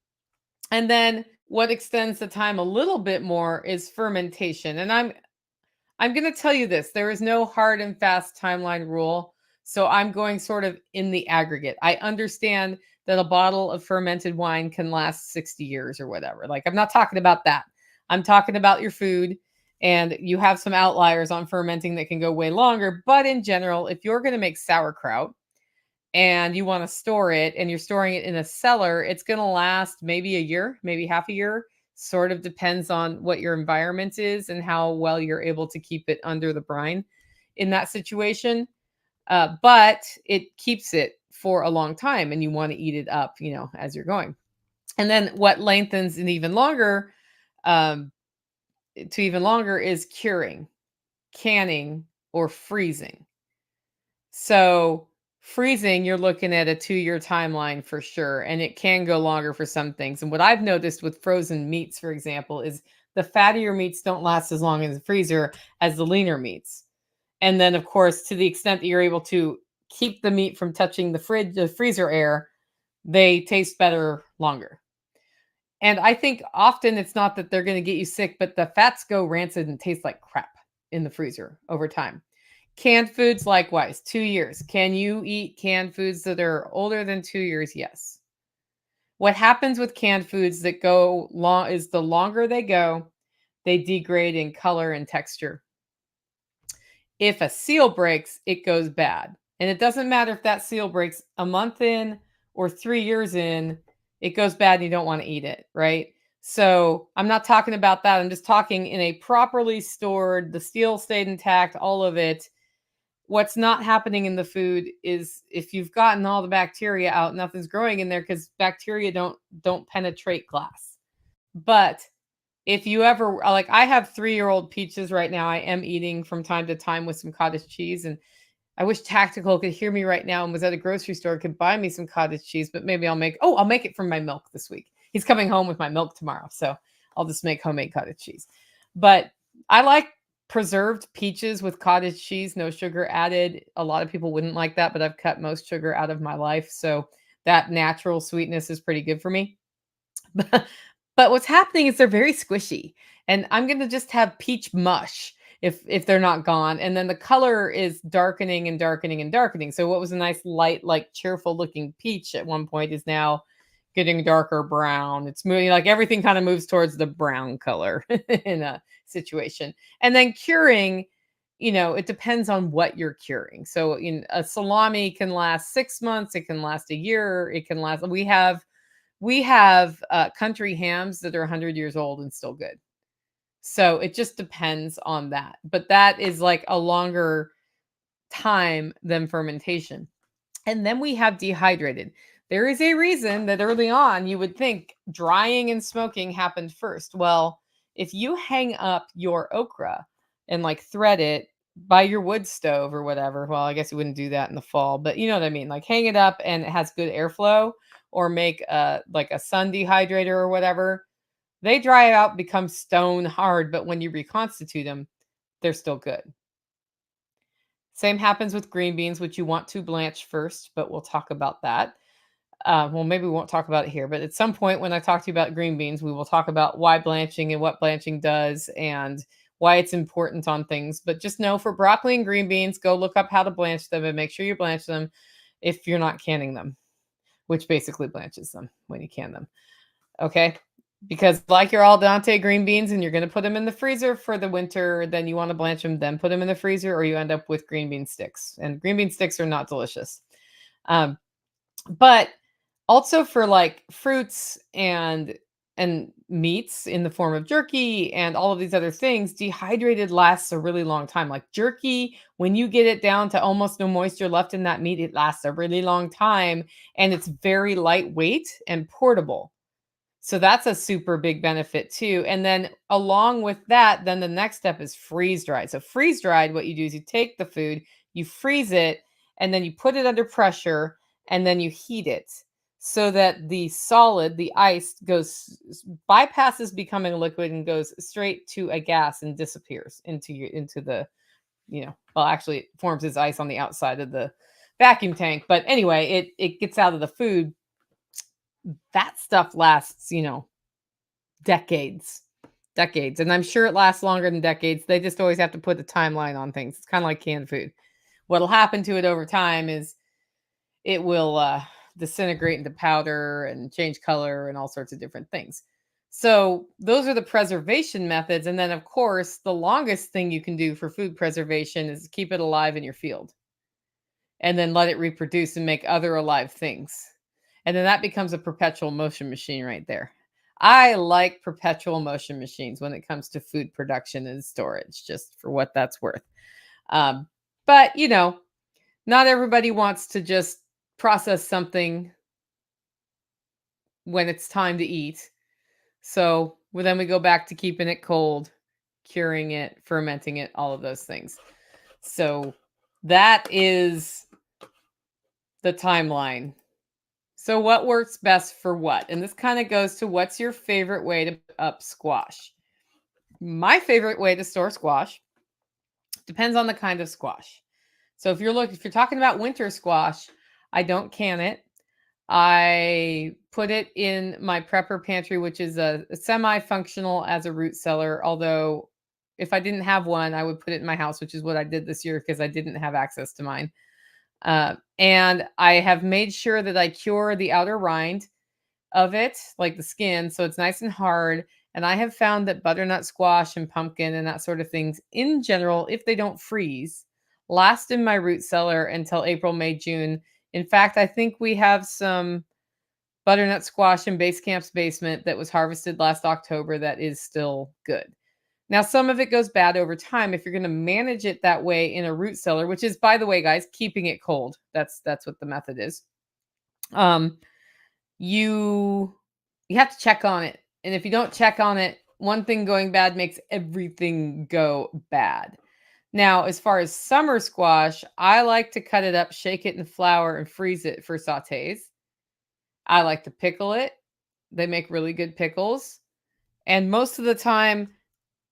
And then what extends the time a little bit more is fermentation. And I'm going to tell you this, there is no hard and fast timeline rule. So I'm going sort of in the aggregate. I understand that a bottle of fermented wine can last 60 years or whatever. Like, I'm not talking about that. I'm talking about your food, and you have some outliers on fermenting that can go way longer. But in general, if you're going to make sauerkraut and you want to store it and you're storing it in a cellar, it's going to last maybe a year, maybe half a year. Sort of depends on what your environment is and how well you're able to keep it under the brine in that situation. But it keeps it for a long time and you want to eat it up, as you're going. And then what lengthens and um, to even longer is curing, canning, or freezing. So freezing, you're looking at a 2-year timeline for sure. And it can go longer for some things. And what I've noticed with frozen meats, for example, is the fattier meats don't last as long in the freezer as the leaner meats. And then, of course, to the extent that you're able to keep the meat from touching the freezer air, they taste better longer. And I think often it's not that they're going to get you sick, but the fats go rancid and taste like crap in the freezer over time. Canned foods, likewise, 2 years. Can you eat canned foods that are older than 2 years? Yes. What happens with canned foods that go long is the longer they go, they degrade in color and texture. If a seal breaks, it goes bad. And it doesn't matter if that seal breaks a month in or 3 years in, it goes bad and you don't want to eat it, right? So I'm not talking about that. I'm just talking in a properly stored, the steel stayed intact, all of it. What's not happening in the food is if you've gotten all the bacteria out, nothing's growing in there because bacteria don't penetrate glass. But if you ever like, I have 3-year-old peaches right now. I am eating from time to time with some cottage cheese, and I wish Tactical could hear me right now and was at a grocery store, could buy me some cottage cheese. But maybe I'll make it from my milk this week. He's coming home with my milk tomorrow, so I'll just make homemade cottage cheese. But I like preserved peaches with cottage cheese, no sugar added. A lot of people wouldn't like that, but I've cut most sugar out of my life, so that natural sweetness is pretty good for me. But what's happening is they're very squishy, and I'm going to just have peach mush if they're not gone, and then the color is darkening and darkening and darkening. So what was a nice light, like cheerful looking peach at one point is now getting darker brown. It's moving, like everything kind of moves towards the brown color in a situation. And then curing, it depends on what you're curing. So in a salami can last 6 months, it can last a year, it can last. We have country hams that are 100 years old and still good. So it just depends on that. But that is like a longer time than fermentation. And then we have dehydrated. There is a reason that early on you would think drying and smoking happened first. Well, if you hang up your okra and like thread it by your wood stove or whatever, well, I guess you wouldn't do that in the fall, but you know what I mean? Like hang it up and it has good airflow, or make like a sun dehydrator or whatever. They dry out, become stone hard, but when you reconstitute them, they're still good. Same happens with green beans, which you want to blanch first, but we'll talk about that. Well, maybe we won't talk about it here, but at some point when I talk to you about green beans, we will talk about why blanching and what blanching does and why it's important on things. But just know for broccoli and green beans, go look up how to blanch them and make sure you blanch them if you're not canning them, which basically blanches them when you can them. Okay? Because like your al dente green beans and you're going to put them in the freezer for the winter, then you want to blanch them, then put them in the freezer, or you end up with green bean sticks. And green bean sticks are not delicious. But also for like fruits and and meats in the form of jerky and all of these other things, dehydrated lasts a really long time. Like jerky, when you get it down to almost no moisture left in that meat, it lasts a really long time and it's very lightweight and portable. So that's a super big benefit too. And then along with that, then the next step is freeze dried. So freeze dried, what you do is you take the food, you freeze it, and then you put it under pressure, and then you heat it so that the solid, the ice bypasses becoming a liquid and goes straight to a gas and disappears into the, well, actually it forms as ice on the outside of the vacuum tank. But anyway, it gets out of the food. That stuff lasts, decades, decades. And I'm sure it lasts longer than decades. They just always have to put the timeline on things. It's kind of like canned food. What'll happen to it over time is it will disintegrate into powder and change color and all sorts of different things. So those are the preservation methods. And then, of course, the longest thing you can do for food preservation is keep it alive in your field and then let it reproduce and make other alive things. And then that becomes a perpetual motion machine right there. I like perpetual motion machines when it comes to food production and storage, just for what that's worth. But, not everybody wants to just process something when it's time to eat. So then we go back to keeping it cold, curing it, fermenting it, all of those things. So that is the timeline. So what works best for what? And this kind of goes to what's your favorite way to put up squash? My favorite way to store squash depends on the kind of squash. So if you're talking about winter squash, I don't can it. I put it in my prepper pantry, which is a semi-functional as a root cellar. Although if I didn't have one, I would put it in my house, which is what I did this year because I didn't have access to mine. And I have made sure that I cure the outer rind of it, like the skin, so it's nice and hard. And I have found that butternut squash and pumpkin and that sort of things, in general, if they don't freeze, last in my root cellar until April, May, June. In fact, I think we have some butternut squash in Base Camp's basement that was harvested last October that is still good. Now, some of it goes bad over time. If you're going to manage it that way in a root cellar, which is, by the way, guys, keeping it cold. That's what the method is. You have to check on it. And if you don't check on it, one thing going bad makes everything go bad. Now, as far as summer squash, I like to cut it up, shake it in flour, and freeze it for sautés. I like to pickle it. They make really good pickles. And most of the time,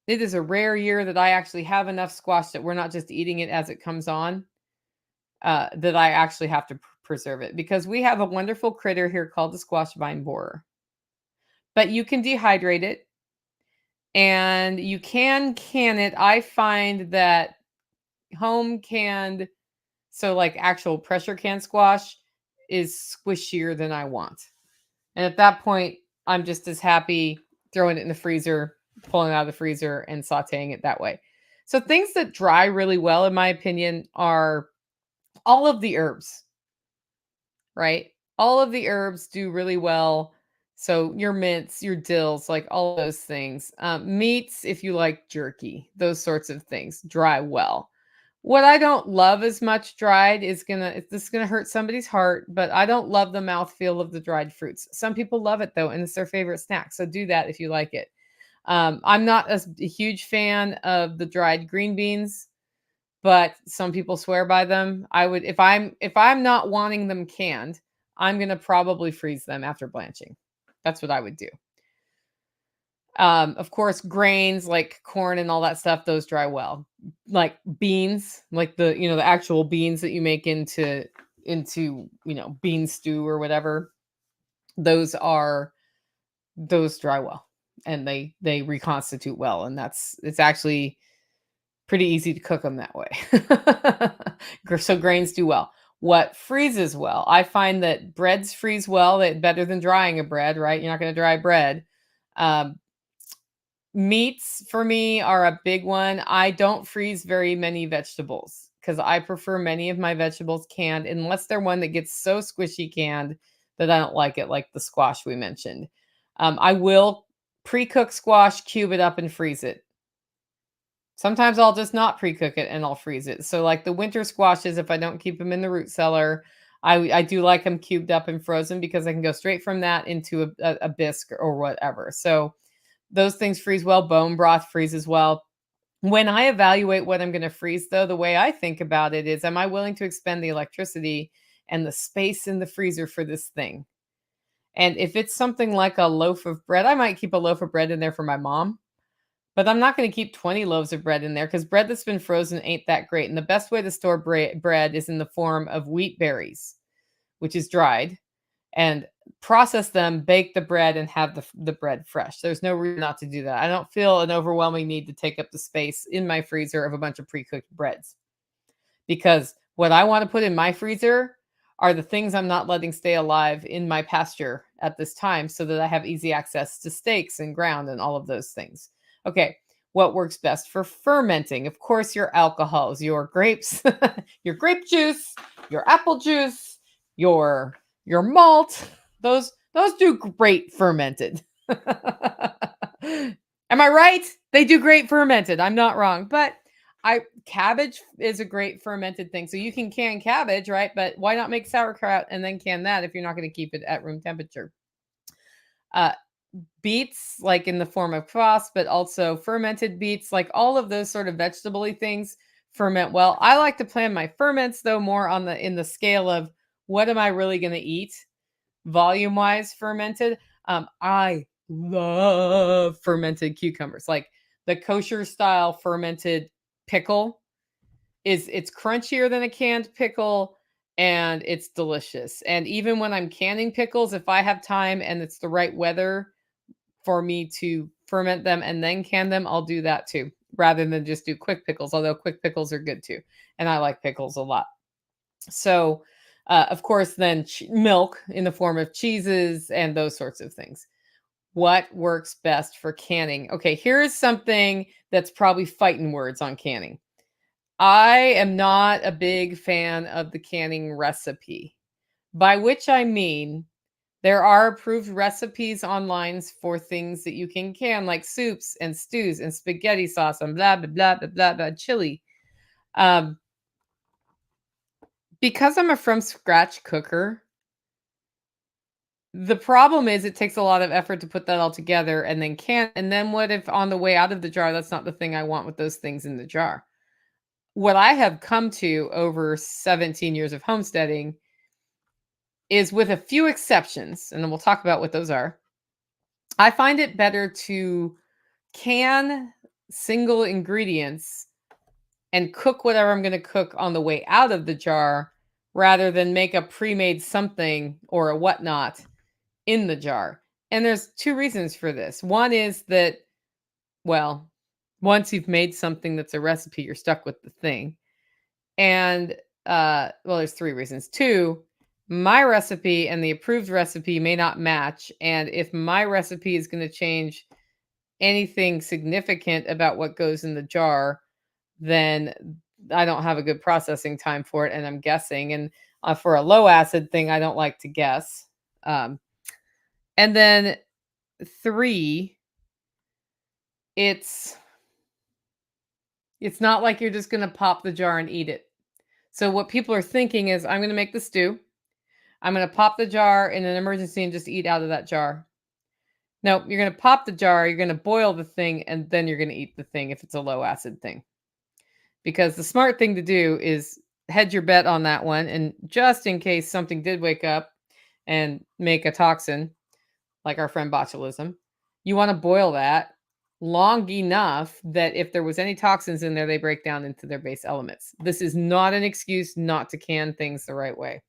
it is a rare year that I actually have enough squash that we're not just eating it as it comes on, that I actually have to preserve it, because we have a wonderful critter here called the squash vine borer. But you can dehydrate it and you can it. I find that home canned, so like actual pressure can squash, is squishier than I want. And at that point, I'm just as happy throwing it in the freezer, pulling it out of the freezer and sauteing it that way. So things that dry really well, in my opinion, are all of the herbs, right? All of the herbs do really well. So your mints, your dills, like all those things. Meats, if you like jerky, those sorts of things dry well. What I don't love as much dried is this is gonna hurt somebody's heart, but I don't love the mouthfeel of the dried fruits. Some people love it though, and it's their favorite snack. So do that if you like it. I'm not a huge fan of the dried green beans, but some people swear by them. I would, if I'm not wanting them canned, I'm gonna probably freeze them after blanching. That's what I would do. Of course, grains like corn and all that stuff, those dry well. Like beans, like the actual beans that you make into bean stew or whatever. Those dry well, and they reconstitute well, and it's actually pretty easy to cook them that way. So grains do well. What freezes well? I find that breads freeze well. That better than drying a bread, right? You're not going to dry bread. Meats for me are a big one. I don't freeze very many vegetables because I prefer many of my vegetables canned, unless they're one that gets so squishy canned that I don't like it, like the squash we mentioned. I will pre-cook squash, cube it up, and freeze it. Sometimes I'll just not pre-cook it and I'll freeze it. So like the winter squashes, if I don't keep them in the root cellar, I do like them cubed up and frozen because I can go straight from that into a bisque or whatever. So those things freeze well. Bone broth freezes well. When I evaluate what I'm going to freeze, though, the way I think about it is, am I willing to expend the electricity and the space in the freezer for this thing? And if it's something like a loaf of bread, I might keep a loaf of bread in there for my mom, but I'm not going to keep 20 loaves of bread in there because bread that's been frozen ain't that great. And the best way to store bread is in the form of wheat berries, which is dried, and process them, bake the bread, and have the bread fresh. There's no reason not to do that. I don't feel an overwhelming need to take up the space in my freezer of a bunch of pre-cooked breads, because what I want to put in my freezer are the things I'm not letting stay alive in my pasture at this time so that I have easy access to steaks and ground and all of those things. Okay, what works best for fermenting? Of course, your alcohols, your grapes, your grape juice, your apple juice, your malt. Those do great fermented. Am I right? They do great fermented. I'm not wrong. But cabbage is a great fermented thing. So you can can cabbage, right? But why not make sauerkraut and then can that if you're not going to keep it at room temperature? Uh, Beets, like in the form of kvass, but also fermented beets, like all of those sort of vegetable-y things ferment well. I like to plan my ferments though more on the scale of what am I really going to eat, volume wise fermented. I love fermented cucumbers, like the kosher style fermented pickle it's crunchier than a canned pickle and it's delicious. And even when I'm canning pickles, if I have time and it's the right weather for me to ferment them and then can them, I'll do that too, rather than just do quick pickles, although quick pickles are good too. And I like pickles a lot. So, of course, then milk in the form of cheeses and those sorts of things. What works best for canning? Okay, here is something that's probably fighting words on canning. I am not a big fan of the canning recipe, by which I mean there are approved recipes online for things that you can, like soups and stews and spaghetti sauce and blah, blah, blah, blah, blah, blah, chili. Um, because I'm a from scratch cooker, the problem is it takes a lot of effort to put that all together and then can. And then what if on the way out of the jar, that's not the thing I want with those things in the jar? What I have come to over 17 years of homesteading is, with a few exceptions, and then we'll talk about what those are, I find it better to can single ingredients and cook whatever I'm going to cook on the way out of the jar rather than make a pre-made something or a whatnot in the jar. And there's two reasons for this. One is that, well, once you've made something that's a recipe, you're stuck with the thing. And well, there's three reasons. Two, my recipe and the approved recipe may not match. And if my recipe is going to change anything significant about what goes in the jar, then I don't have a good processing time for it. And I'm guessing. And for a low acid thing, I don't like to guess. And then three, it's not like you're just going to pop the jar and eat it. So what people are thinking is, I'm going to make the stew. I'm going to pop the jar in an emergency and just eat out of that jar. No, you're going to pop the jar, you're going to boil the thing, and then you're going to eat the thing if it's a low acid thing. Because the smart thing to do is hedge your bet on that one. And just in case something did wake up and make a toxin, like our friend botulism, you want to boil that long enough that if there was any toxins in there, they break down into their base elements. This is not an excuse not to can things the right way.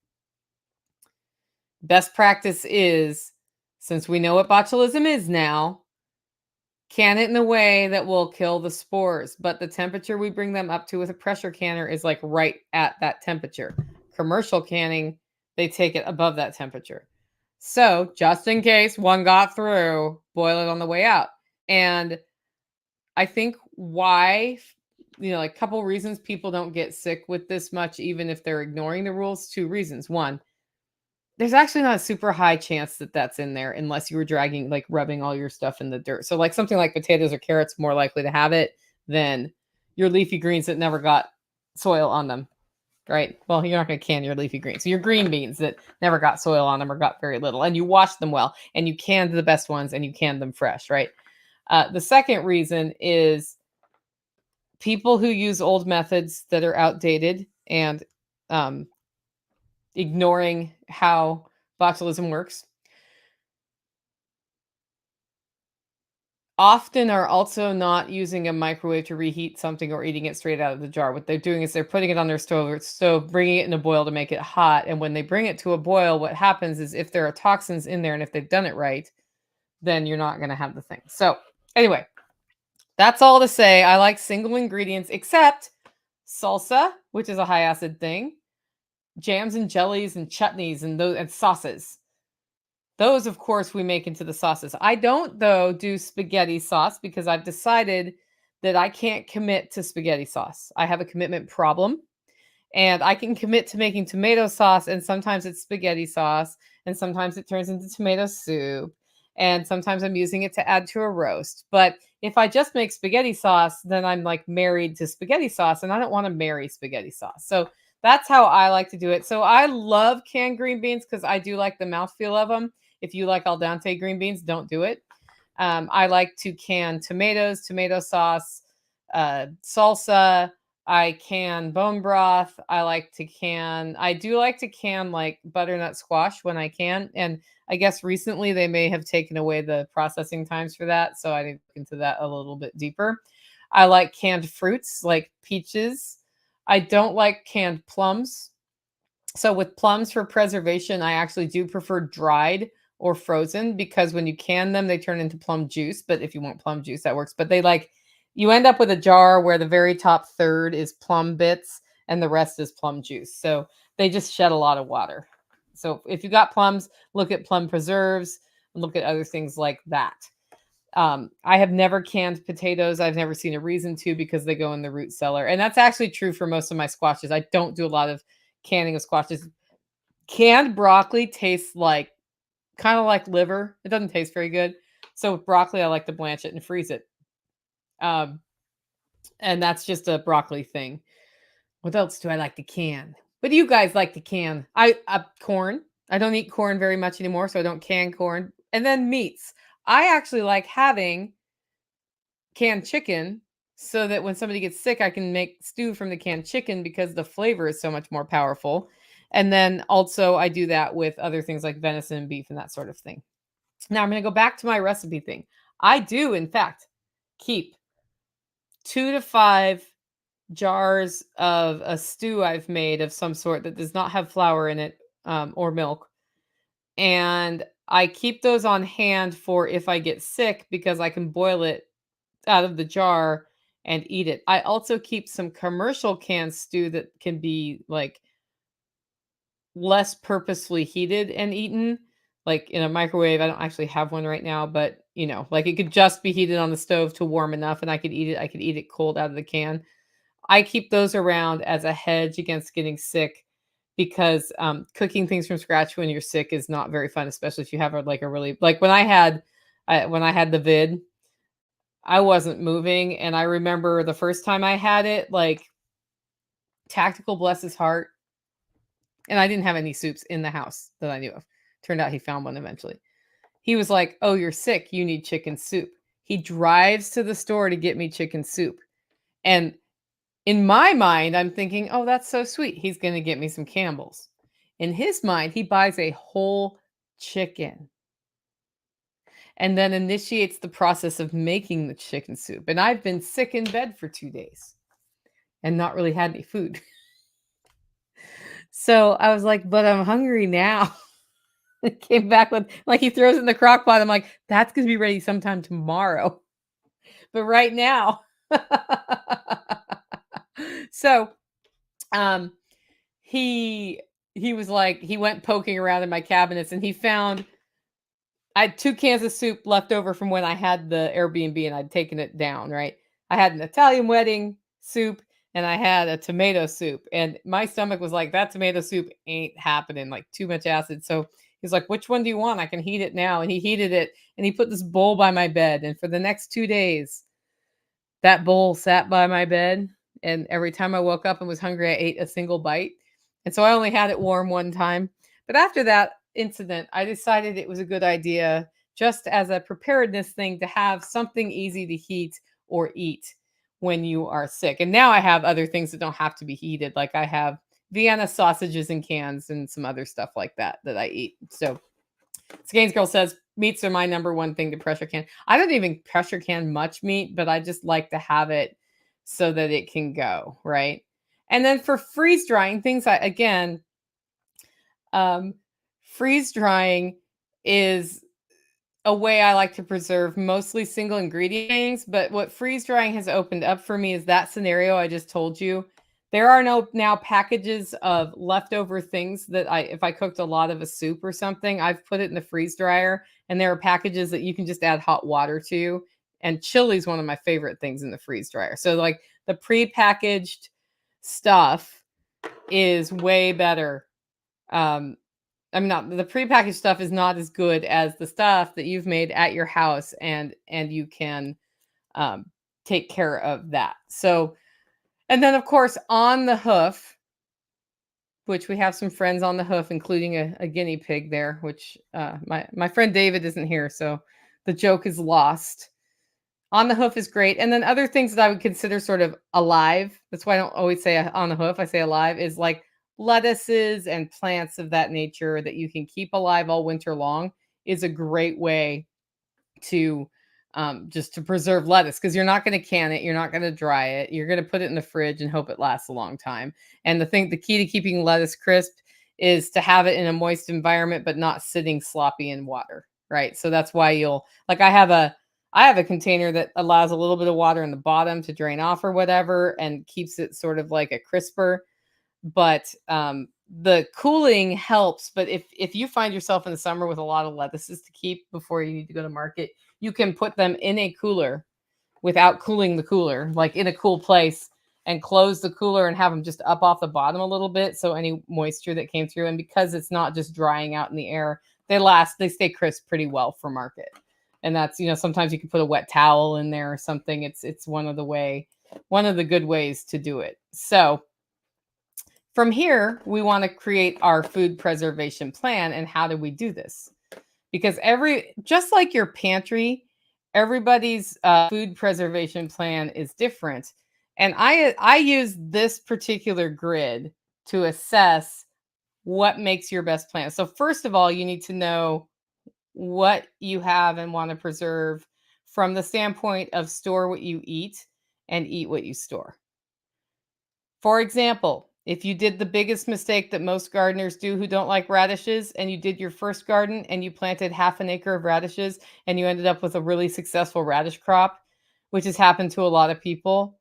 Best practice is, since we know what botulism is now, can it in a way that will kill the spores. But the temperature we bring them up to with a pressure canner is like right at that temperature. Commercial canning, they take it above that temperature. So just in case one got through, boil it on the way out. And I think why, like a couple reasons people don't get sick with this much, even if they're ignoring the rules. Two reasons. One, there's actually not a super high chance that that's in there unless you were dragging, like rubbing all your stuff in the dirt. So like something like potatoes or carrots more likely to have it than your leafy greens that never got soil on them, right? Well, you're not going to can your leafy greens. So your green beans that never got soil on them or got very little, and you washed them well, and you canned the best ones, and you canned them fresh, right? The second reason is people who use old methods that are outdated and um, ignoring how botulism works often are also not using a microwave to reheat something or eating it straight out of the jar. What they're doing is they're putting it on their stove, bringing it in a boil to make it hot. And when they bring it to a boil, what happens is if there are toxins in there and if they've done it right, then you're not going to have the thing. So anyway, that's all to say. I like single ingredients except salsa, which is a high acid thing, jams and jellies and chutneys and those and sauces. Those, of course, we make into the sauces. I don't, though, do spaghetti sauce because I've decided that I can't commit to spaghetti sauce. I have a commitment problem, and I can commit to making tomato sauce, and sometimes it's spaghetti sauce, and sometimes it turns into tomato soup, and sometimes I'm using it to add to a roast. But if I just make spaghetti sauce, then I'm like married to spaghetti sauce, and I don't want to marry spaghetti sauce. So that's how I like to do it. So I love canned green beans because I do like the mouthfeel of them. If you like al dente green beans, don't do it. I like to can tomatoes, tomato sauce, salsa. I can bone broth. I do like to can like butternut squash when I can. And I guess recently they may have taken away the processing times for that. So I need to look into that a little bit deeper. I like canned fruits like peaches. I don't like canned plums. So with plums for preservation, I actually do prefer dried or frozen because when you can them, they turn into plum juice. But if you want plum juice, that works. But you end up with a jar where the very top third is plum bits and the rest is plum juice. So they just shed a lot of water. So if you got plums, look at plum preserves and look at other things like that. I have never canned potatoes. I've never seen a reason to because they go in the root cellar. And that's actually true for most of my squashes. I don't do a lot of canning of squashes. Canned broccoli tastes like kind of like liver. It doesn't taste very good. So with broccoli, I like to blanch it and freeze it. Um, and that's just a broccoli thing. What else do I like to can? What do you guys like to can? Corn. I don't eat corn very much anymore, so I don't can corn. And then meats. I actually like having canned chicken so that when somebody gets sick, I can make stew from the canned chicken because the flavor is so much more powerful. And then also I do that with other things like venison and beef and that sort of thing. Now I'm going to go back to my recipe thing. I do, in fact, keep 2 to 5 jars of a stew I've made of some sort that does not have flour in it or milk. And I keep those on hand for if I get sick because I can boil it out of the jar and eat it. I also keep some commercial canned stew that can be like less purposefully heated and eaten, like in a microwave. I don't actually have one right now, but like it could just be heated on the stove to warm enough and I could eat it. I could eat it cold out of the can. I keep those around as a hedge against getting sick because cooking things from scratch when you're sick is not very fun, especially if you have a really like when I had the vid, I wasn't moving, and I remember the first time I had it, like Tactical, bless his heart, and I didn't have any soups in the house that I knew of. Turned out he found one eventually. He was like, "Oh, you're sick. You need chicken soup." He drives to the store to get me chicken soup. And in my mind, I'm thinking, "Oh, that's so sweet. He's going to get me some Campbell's." In his mind, he buys a whole chicken and then initiates the process of making the chicken soup. And I've been sick in bed for 2 days and not really had any food. So I was like, "But I'm hungry now." It came back with like he throws it in the crock pot. I'm like, "That's gonna be ready sometime tomorrow." But right now. So, um, he was like he went poking around in my cabinets and he found I had 2 cans of soup left over from when I had the Airbnb and I'd taken it down, right? I had an Italian wedding soup and I had a tomato soup, and my stomach was like, that tomato soup ain't happening, like too much acid. So he's like, which one do you want? I can heat it now. And he heated it, and he put this bowl by my bed. And for the next 2 days, that bowl sat by my bed. And every time I woke up and was hungry, I ate a single bite. And so I only had it warm one time. But after that incident, I decided it was a good idea, just as a preparedness thing, to have something easy to heat or eat when you are sick. And now I have other things that don't have to be heated. Like I have Vienna sausages in cans and some other stuff like that that I eat. So Skeins Girl says meats are my number one thing to pressure can. I don't even pressure can much meat, but I just like to have it so that it can go, right? And then for freeze drying things, um, freeze drying is a way I like to preserve mostly single ingredient things. But what freeze drying has opened up for me is that scenario I just told you. There are no now packages of leftover things that if I cooked a lot of a soup or something, I've put it in the freeze dryer, and there are packages that you can just add hot water to. And chili is one of my favorite things in the freeze dryer. So like the pre-packaged stuff is way better. I'm not the prepackaged stuff is not as good as the stuff that you've made at your house, and you can um, take care of that. So, and then of course on the hoof, which we have some friends on the hoof, including a guinea pig there, which my friend David isn't here, so the joke is lost. On the hoof is great, and then other things that I would consider sort of alive. That's why I don't always say on the hoof. I say alive is like lettuces and plants of that nature that you can keep alive all winter long is a great way to just to preserve lettuce, because you're not going to can it, you're not going to dry it, you're going to put it in the fridge and hope it lasts a long time. And the key to keeping lettuce crisp is to have it in a moist environment, but not sitting sloppy in water, right? So that's why you'll like I have a container that allows a little bit of water in the bottom to drain off or whatever and keeps it sort of like a crisper. But the cooling helps. But if you find yourself in the summer with a lot of lettuces to keep before you need to go to market, you can put them in a cooler without cooling the cooler, like in a cool place, and close the cooler and have them just up off the bottom a little bit. So any moisture that came through, and because it's not just drying out in the air, they stay crisp pretty well for market. And that's, sometimes you can put a wet towel in there or something. It's one of the good ways to do it. So from here, we want to create our food preservation plan. And how do we do this? Because just like your pantry, everybody's food preservation plan is different. And I use this particular grid to assess what makes your best plan. So first of all, you need to know what you have and want to preserve from the standpoint of store what you eat and eat what you store. For example, if you did the biggest mistake that most gardeners do who don't like radishes, and you did your first garden and you planted half an acre of radishes and you ended up with a really successful radish crop, which has happened to a lot of people,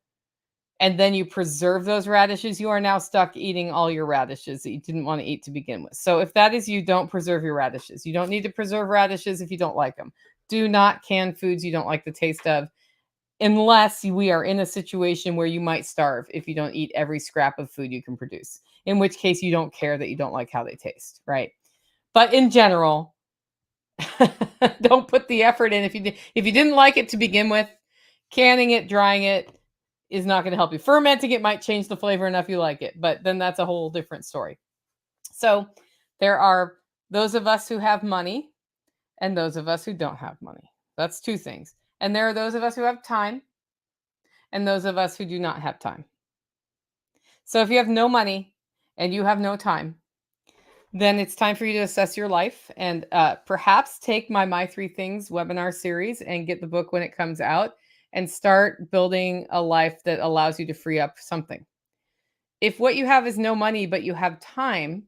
and then you preserve those radishes, you are now stuck eating all your radishes that you didn't want to eat to begin with. So if that is you, don't preserve your radishes. You don't need to preserve radishes if you don't like them. Do not can foods you don't like the taste of, unless we are in a situation where you might starve if you don't eat every scrap of food you can produce, in which case you don't care that you don't like how they taste, right? But in general, don't put the effort in if you didn't like it to begin with. Canning it, drying it is not going to help you. Fermenting it might change the flavor enough you like it, but then that's a whole different story. So there are those of us who have money and those of us who don't have money. That's two things. And there are those of us who have time and those of us who do not have time. So if you have no money and you have no time, then it's time for you to assess your life and perhaps take my 3 Things webinar series and get the book when it comes out and start building a life that allows you to free up something. If what you have is no money, but you have time,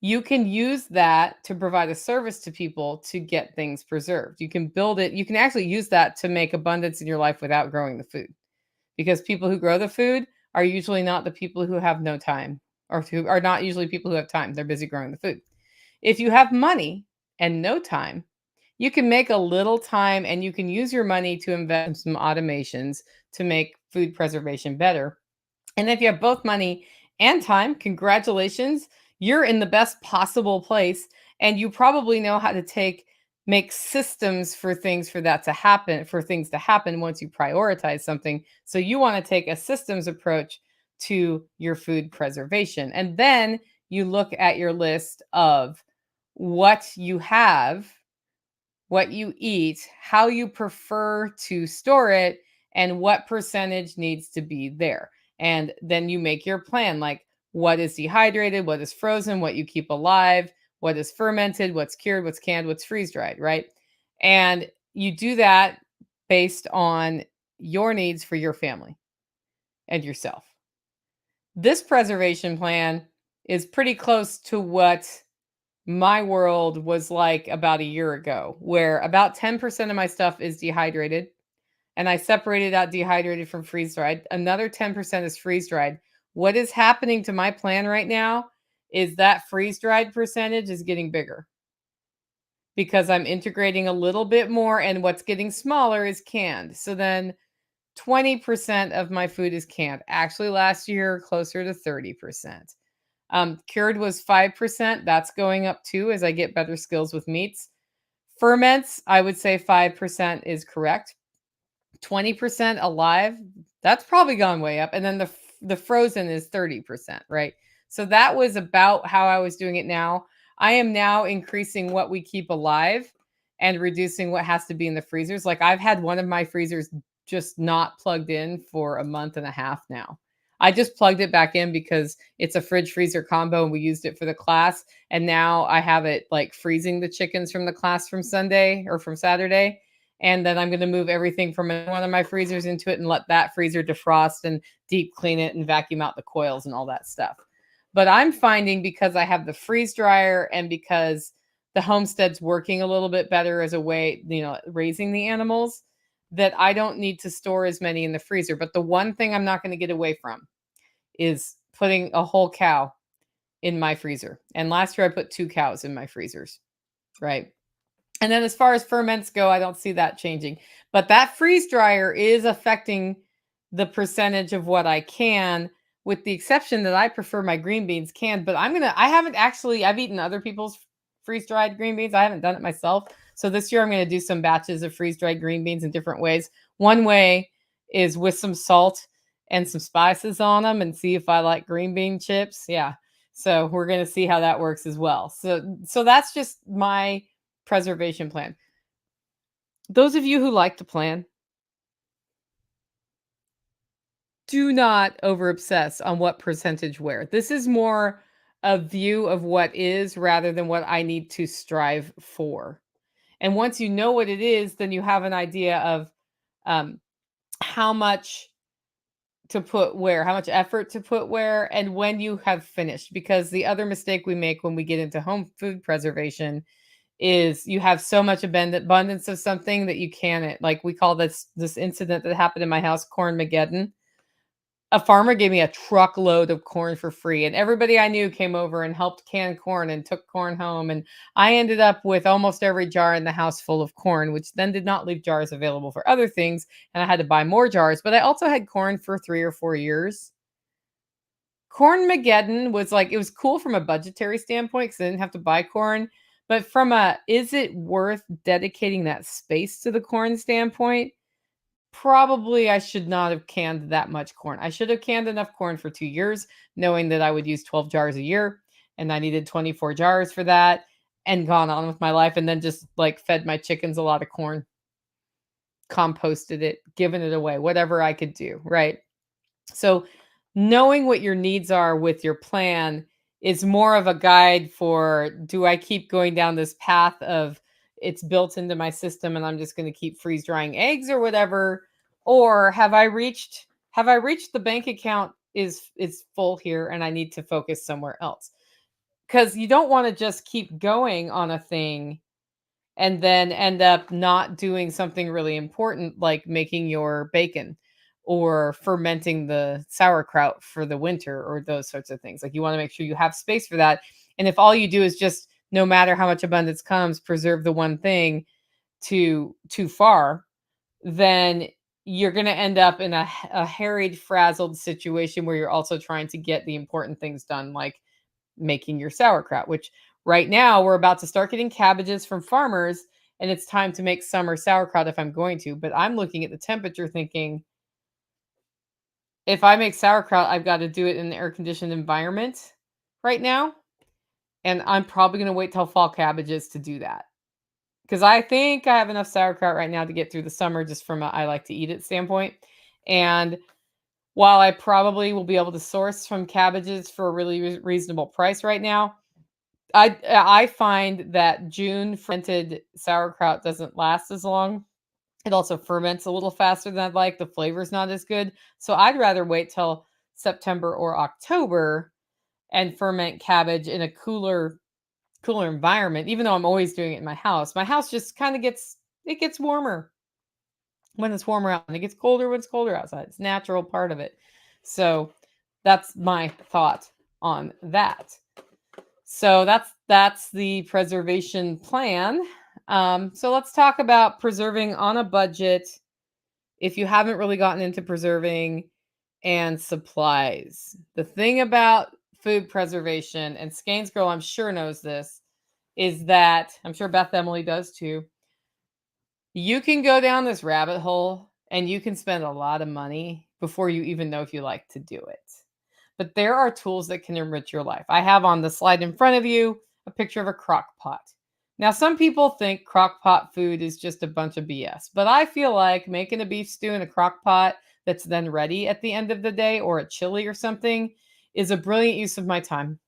you can use that to provide a service to people to get things preserved. You can build it. You can actually use that to make abundance in your life without growing the food, because people who grow the food are usually not the people who have no time, or who are not usually people who have time. They're busy growing the food. If you have money and no time, you can make a little time and you can use your money to invest in some automations to make food preservation better. And if you have both money and time, congratulations, you're in the best possible place. And you probably know how to make systems for things for that to happen, for things to happen once you prioritize something. So you want to take a systems approach to your food preservation. And then you look at your list of what you have, what you eat, how you prefer to store it, and what percentage needs to be there. And then you make your plan, like what is dehydrated, what is frozen, what you keep alive, what is fermented, what's cured, what's canned, what's freeze dried, right? And you do that based on your needs for your family and yourself. This preservation plan is pretty close to what my world was like about a year ago, where about 10% of my stuff is dehydrated, and I separated out dehydrated from freeze dried. Another 10% is freeze dried. What is happening to my plan right now is that freeze dried percentage is getting bigger because I'm integrating a little bit more, and what's getting smaller is canned. So then 20% of my food is canned. Actually, last year, closer to 30%. Cured was 5%. That's going up too as I get better skills with meats. Ferments, I would say 5% is correct. 20% alive, that's probably gone way up. And then the frozen is 30%, right? So that was about how I was doing it now. I am now increasing what we keep alive and reducing what has to be in the freezers. Like I've had one of my freezers just not plugged in for a month and a half now. I just plugged it back in because it's a fridge freezer combo and we used it for the class. And now I have it like freezing the chickens from the class from Sunday or from Saturday. And then I'm going to move everything from one of my freezers into it and let that freezer defrost and deep clean it and vacuum out the coils and all that stuff. But I'm finding, because I have the freeze dryer and because the homestead's working a little bit better as a way, raising the animals, that I don't need to store as many in the freezer. But the one thing I'm not going to get away from is putting a whole cow in my freezer. And last year I put 2 cows in my freezers, right? And then as far as ferments go, I don't see that changing. But that freeze dryer is affecting the percentage of what I can, with the exception that I prefer my green beans canned. But I've eaten other people's freeze dried green beans. I haven't done it myself. So this year I'm going to do some batches of freeze dried green beans in different ways. One way is with some salt and some spices on them and see if I like green bean chips. Yeah. So we're going to see how that works as well. So that's just my preservation plan. Those of you who like to plan, do not over obsess on what percentage where. This is more a view of what is rather than what I need to strive for. And once you know what it is, then you have an idea of um, how much to put where, how much effort to put where, and when you have finished. Because the other mistake we make when we get into home food preservation is you have so much abundance of something that you can't, like we call this incident that happened in my house, Corn-mageddon. A farmer gave me a truckload of corn for free, and everybody I knew came over and helped can corn and took corn home, and I ended up with almost every jar in the house full of corn, which then did not leave jars available for other things, and I had to buy more jars. But I also had corn for 3 or 4 years. Corn-mageddon was like, it was cool from a budgetary standpoint because I didn't have to buy corn. But from a, is it worth dedicating that space to the corn standpoint? Probably I should not have canned that much corn. I should have canned enough corn for 2 years, knowing that I would use 12 jars a year and I needed 24 jars for that, and gone on with my life, and then just like fed my chickens a lot of corn, composted it, given it away, whatever I could do, right? So knowing what your needs are with your plan is more of a guide for, do I keep going down this path of it's built into my system and I'm just going to keep freeze drying eggs or whatever, or have I reached the bank account is full here and I need to focus somewhere else? Cuz you don't want to just keep going on a thing and then end up not doing something really important like making your bacon or fermenting the sauerkraut for the winter or those sorts of things. Like you want to make sure you have space for that. And if all you do is just, no matter how much abundance comes, preserve the one thing too far, then you're going to end up in a harried, frazzled situation where you're also trying to get the important things done, like making your sauerkraut, which right now we're about to start getting cabbages from farmers, and it's time to make summer sauerkraut if I'm going to. But I'm looking at the temperature thinking, if I make sauerkraut, I've got to do it in an air conditioned environment right now. And I'm probably going to wait till fall cabbages to do that. Because I think I have enough sauerkraut right now to get through the summer just from a I like to eat it standpoint. And while I probably will be able to source from cabbages for a really reasonable price right now, I find that June fermented sauerkraut doesn't last as long. It also ferments a little faster than I'd like. The flavor's not as good. So I'd rather wait till September or October and ferment cabbage in a cooler environment, even though I'm always doing it in my house. My house just kind of gets warmer when it's warmer out, and it gets colder when it's colder outside. It's a natural part of it. So that's my thought on that. So that's the preservation plan. So let's talk about preserving on a budget if you haven't really gotten into preserving, and supplies. The thing about food preservation, and Skeins Girl I'm sure knows this, is that I'm sure Beth Emily does too. You can go down this rabbit hole and you can spend a lot of money before you even know if you like to do it. But there are tools that can enrich your life. I have on the slide in front of you a picture of a crock pot. Now, some people think crock pot food is just a bunch of BS, but I feel like making a beef stew in a crock pot that's then ready at the end of the day, or a chili or something, is a brilliant use of my time,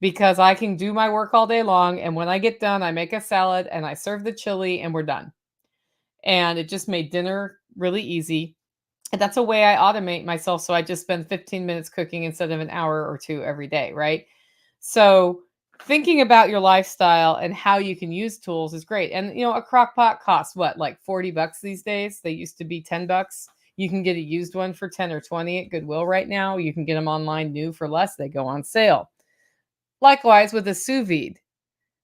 because I can do my work all day long. And when I get done, I make a salad and I serve the chili and we're done. And it just made dinner really easy. And that's a way I automate myself. So I just spend 15 minutes cooking instead of an hour or two every day, right? So thinking about your lifestyle and how you can use tools is great. And a crock pot costs what, like $40 these days? They used to be $10. You can get a used one for 10 or 20 at Goodwill right now. You can get them online new for less. They go on sale. Likewise with a sous vide.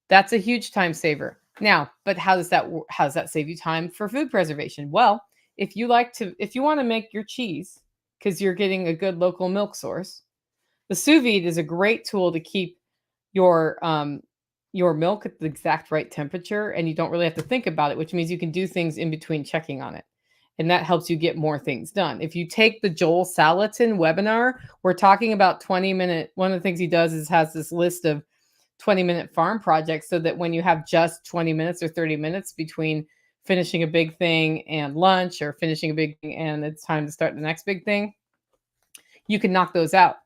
That's a huge time saver. Now, but how does that save you time for food preservation? Well, if you want to make your cheese because you're getting a good local milk source, the sous vide is a great tool to keep your milk at the exact right temperature, and you don't really have to think about it, which means you can do things in between checking on it. And that helps you get more things done. If you take the Joel Salatin webinar, we're talking about 20-minute. One of the things he does is has this list of 20-minute farm projects, so that when you have just 20 minutes or 30 minutes between finishing a big thing and lunch, or finishing a big thing and it's time to start the next big thing, you can knock those out.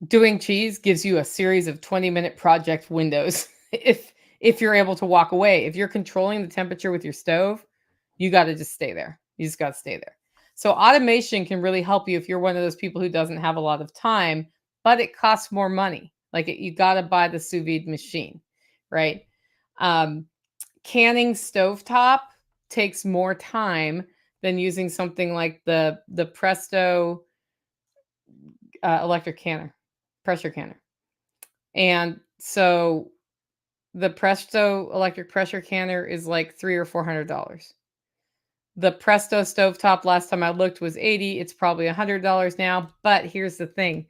Doing cheese gives you a series of 20-minute project windows if you're able to walk away. If you're controlling the temperature with your stove, you got to just stay there. You just got to stay there. So automation can really help you if you're one of those people who doesn't have a lot of time, but it costs more money. Like you got to buy the sous vide machine, right? Canning stovetop takes more time than using something like the Presto electric canner, pressure canner. And so the Presto electric pressure canner is like $300 or $400. The Presto stovetop, last time I looked, was $80. It's probably $100 now. But here's the thing.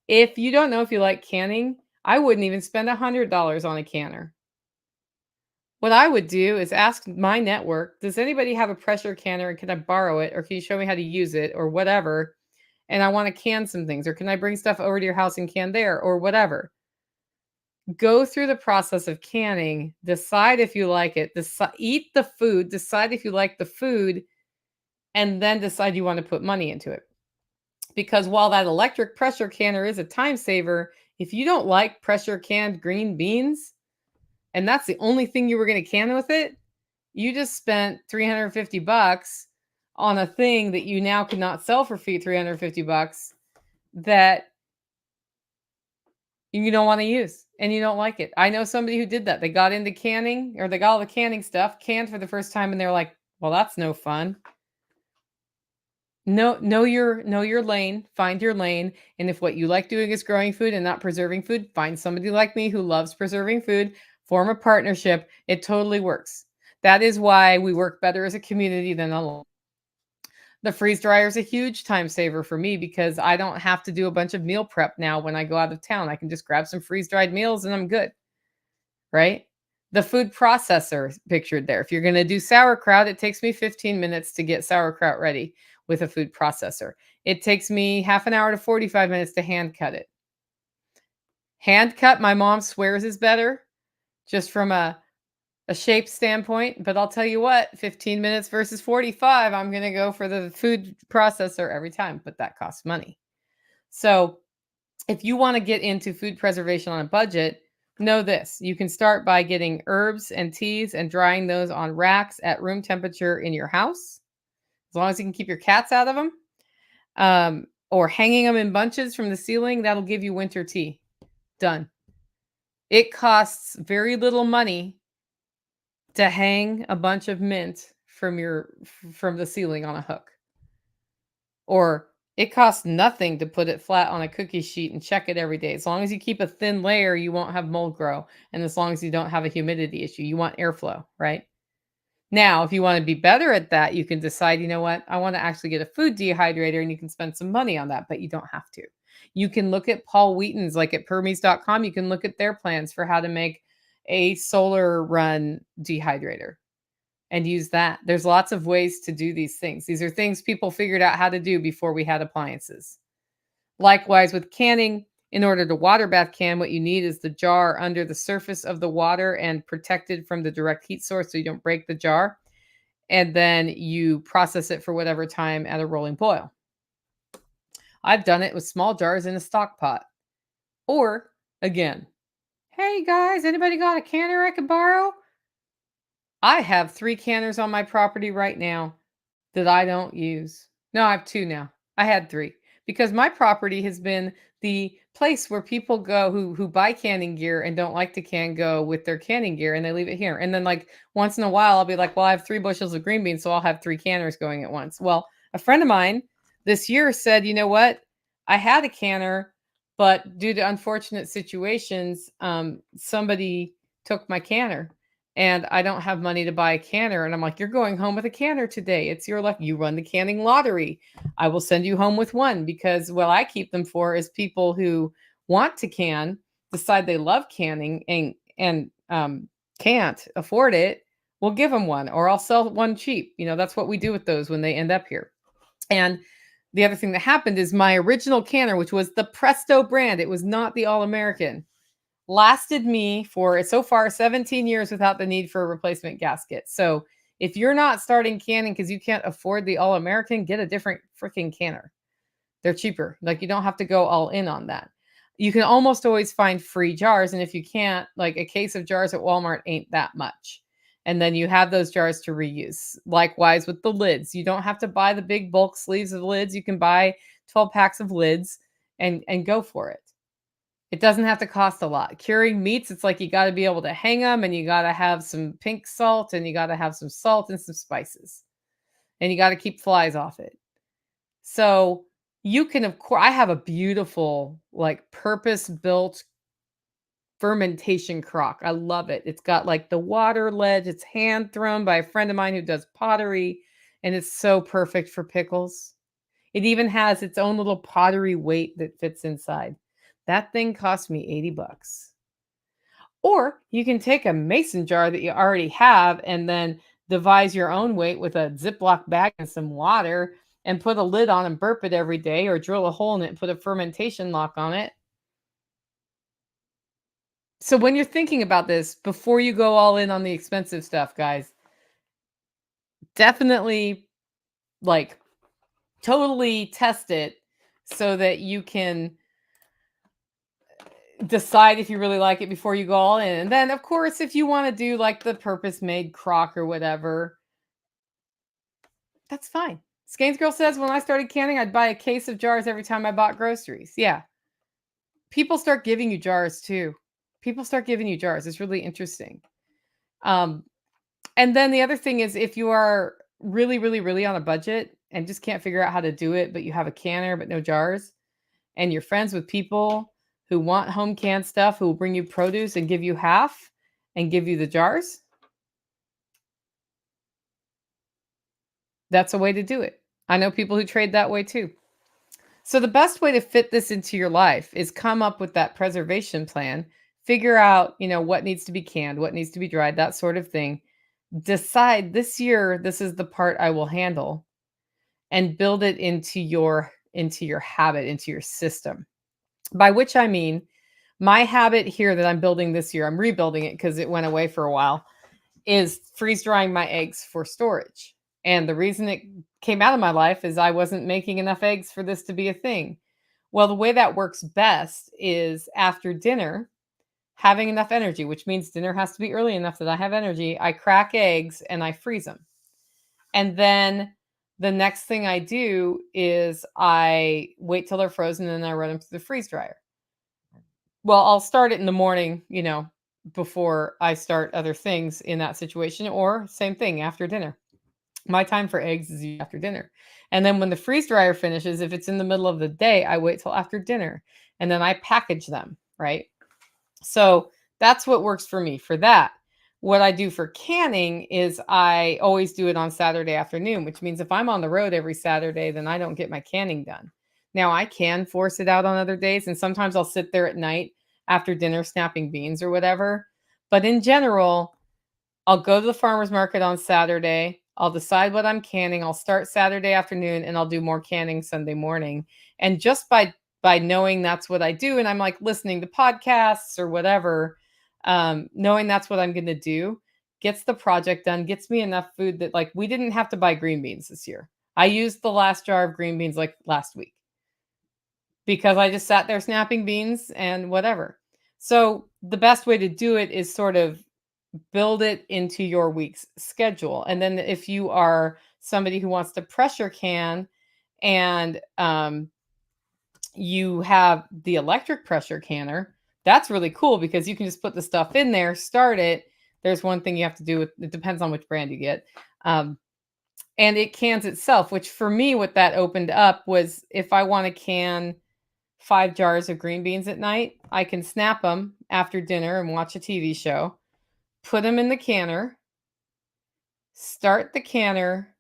If you don't know if you like canning, I wouldn't even spend $100 on a canner. What I would do is ask my network, does anybody have a pressure canner, and can I borrow it, or can you show me how to use it, or whatever? And I want to can some things, or can I bring stuff over to your house and can there, or whatever? Go through the process of canning, decide if you like it, eat the food, decide if you like the food, and then decide you want to put money into it. Because while that electric pressure canner is a time saver, if you don't like pressure canned green beans, and that's the only thing you were going to can with it, you just spent $350 on a thing that you now cannot sell for $350 that you don't want to use and you don't like it. I know somebody who did that. They got into canning, or they got all the canning stuff, canned for the first time, and they're like, well, that's no fun. Know your lane, find your lane. And if what you like doing is growing food and not preserving food, find somebody like me who loves preserving food, form a partnership. It totally works. That is why we work better as a community than alone. The freeze dryer is a huge time saver for me because I don't have to do a bunch of meal prep now when I go out of town. I can just grab some freeze dried meals and I'm good, right? The food processor pictured there. If you're going to do sauerkraut, it takes me 15 minutes to get sauerkraut ready with a food processor. It takes me half an hour to 45 minutes to hand cut it. Hand cut, my mom swears is better just from a shape standpoint, but I'll tell you what, 15 minutes versus 45, I'm going to go for the food processor every time, but that costs money. So, if you want to get into food preservation on a budget, know this. You can start by getting herbs and teas and drying those on racks at room temperature in your house, as long as you can keep your cats out of them, or hanging them in bunches from the ceiling. That'll give you winter tea. Done. It costs very little money to hang a bunch of mint from the ceiling on a hook. Or it costs nothing to put it flat on a cookie sheet and check it every day. As long as you keep a thin layer, you won't have mold grow. And as long as you don't have a humidity issue, you want airflow, right? Now, if you want to be better at that, you can decide, you know what, I want to actually get a food dehydrator and you can spend some money on that, but you don't have to. You can look at Paul Wheaton's, like at Permies.com, you can look at their plans for how to make a solar run dehydrator and use that. There's lots of ways to do these things. These are things people figured out how to do before we had appliances. Likewise with canning, in order to water bath can, what you need is the jar under the surface of the water and protected from the direct heat source so you don't break the jar. And then you process it for whatever time at a rolling boil. I've done it with small jars in a stock pot. Or, again, hey guys, anybody got a canner I could borrow? I have 3 canners on my property right now that I don't use. No, I have 2 now. I had 3 because my property has been the place where people go who buy canning gear and don't like to can go with their canning gear and they leave it here. And then like once in a while I'll be like, "Well, I have 3 bushels of green beans, so I'll have 3 canners going at once." Well, a friend of mine this year said, "You know what? I had a canner, but due to unfortunate situations, somebody took my canner and I don't have money to buy a canner." And I'm like, "You're going home with a canner today. It's your luck. You run the canning lottery. I will send you home with one," because what I keep them for is people who want to can, decide they love canning and can't afford it. We'll give them one, or I'll sell one cheap. That's what we do with those when they end up here. And the other thing that happened is my original canner, which was the Presto brand, it was not the All American, lasted me for so far 17 years without the need for a replacement gasket. So if you're not starting canning because you can't afford the All American, get a different freaking canner. They're cheaper. Like you don't have to go all in on that. You can almost always find free jars. And if you can't, like a case of jars at Walmart ain't that much. And then you have those jars to reuse. Likewise with the lids. You don't have to buy the big bulk sleeves of lids. You can buy 12 packs of lids and go for it. It doesn't have to cost a lot. Curing meats, it's like you got to be able to hang them and you got to have some pink salt and you got to have some salt and some spices. And you got to keep flies off it. So you can, of course, I have a beautiful, like purpose-built fermentation crock. I love it. It's got like the water ledge. It's hand thrown by a friend of mine who does pottery, and it's so perfect for pickles. It even has its own little pottery weight that fits inside. That thing cost me $80. Or you can take a mason jar that you already have and then devise your own weight with a Ziploc bag and some water and put a lid on and burp it every day, or drill a hole in it and put a fermentation lock on it. So when you're thinking about this, before you go all in on the expensive stuff, guys, definitely like totally test it so that you can decide if you really like it before you go all in. And then, of course, if you want to do like the purpose-made crock or whatever, that's fine. Skanes Girl says, when I started canning, I'd buy a case of jars every time I bought groceries. Yeah. People start giving you jars too. People start giving you jars. It's really interesting. And then the other thing is if you are really, really, really on a budget and just can't figure out how to do it, but you have a canner but no jars, and you're friends with people who want home canned stuff, who will bring you produce and give you half and give you the jars, That's a way to do it. I know people who trade that way too. So the best way to fit this into your life is come up with that preservation plan, figure out, what needs to be canned, what needs to be dried, that sort of thing. Decide this year this is the part I will handle and build it into your habit, into your system. By which I mean my habit here that I'm building this year, I'm rebuilding it because it went away for a while, is freeze drying my eggs for storage. And the reason it came out of my life is I wasn't making enough eggs for this to be a thing. Well, the way that works best is after dinner, having enough energy, which means dinner has to be early enough that I have energy. I crack eggs and I freeze them. And then the next thing I do is I wait till they're frozen and then I run them through the freeze dryer. Well, I'll start it in the morning, before I start other things in that situation, or same thing after dinner. My time for eggs is after dinner. And then when the freeze dryer finishes, if it's in the middle of the day, I wait till after dinner and then I package them, right? So that's what works for me for that. What I do for canning is I always do it on Saturday afternoon, which means if I'm on the road every Saturday, then I don't get my canning done. Now I can force it out on other days, and sometimes I'll sit there at night after dinner snapping beans or whatever. But in general, I'll go to the farmer's market on Saturday. I'll decide what I'm canning. I'll start Saturday afternoon and I'll do more canning Sunday morning. And just by knowing that's what I do, and I'm like listening to podcasts or whatever, knowing that's what I'm going to do gets the project done, gets me enough food that like we didn't have to buy green beans this year. I used the last jar of green beans like last week because I just sat there snapping beans and whatever. So the best way to do it is sort of build it into your week's schedule. And then if you are somebody who wants to pressure can and you have the electric pressure canner, that's really cool because you can just put the stuff in there, start it. There's one thing you have to do with it, depends on which brand you get. And it cans itself, which for me, what that opened up was if I want to can 5 jars of green beans at night, I can snap them after dinner and watch a TV show, put them in the canner, start the canner,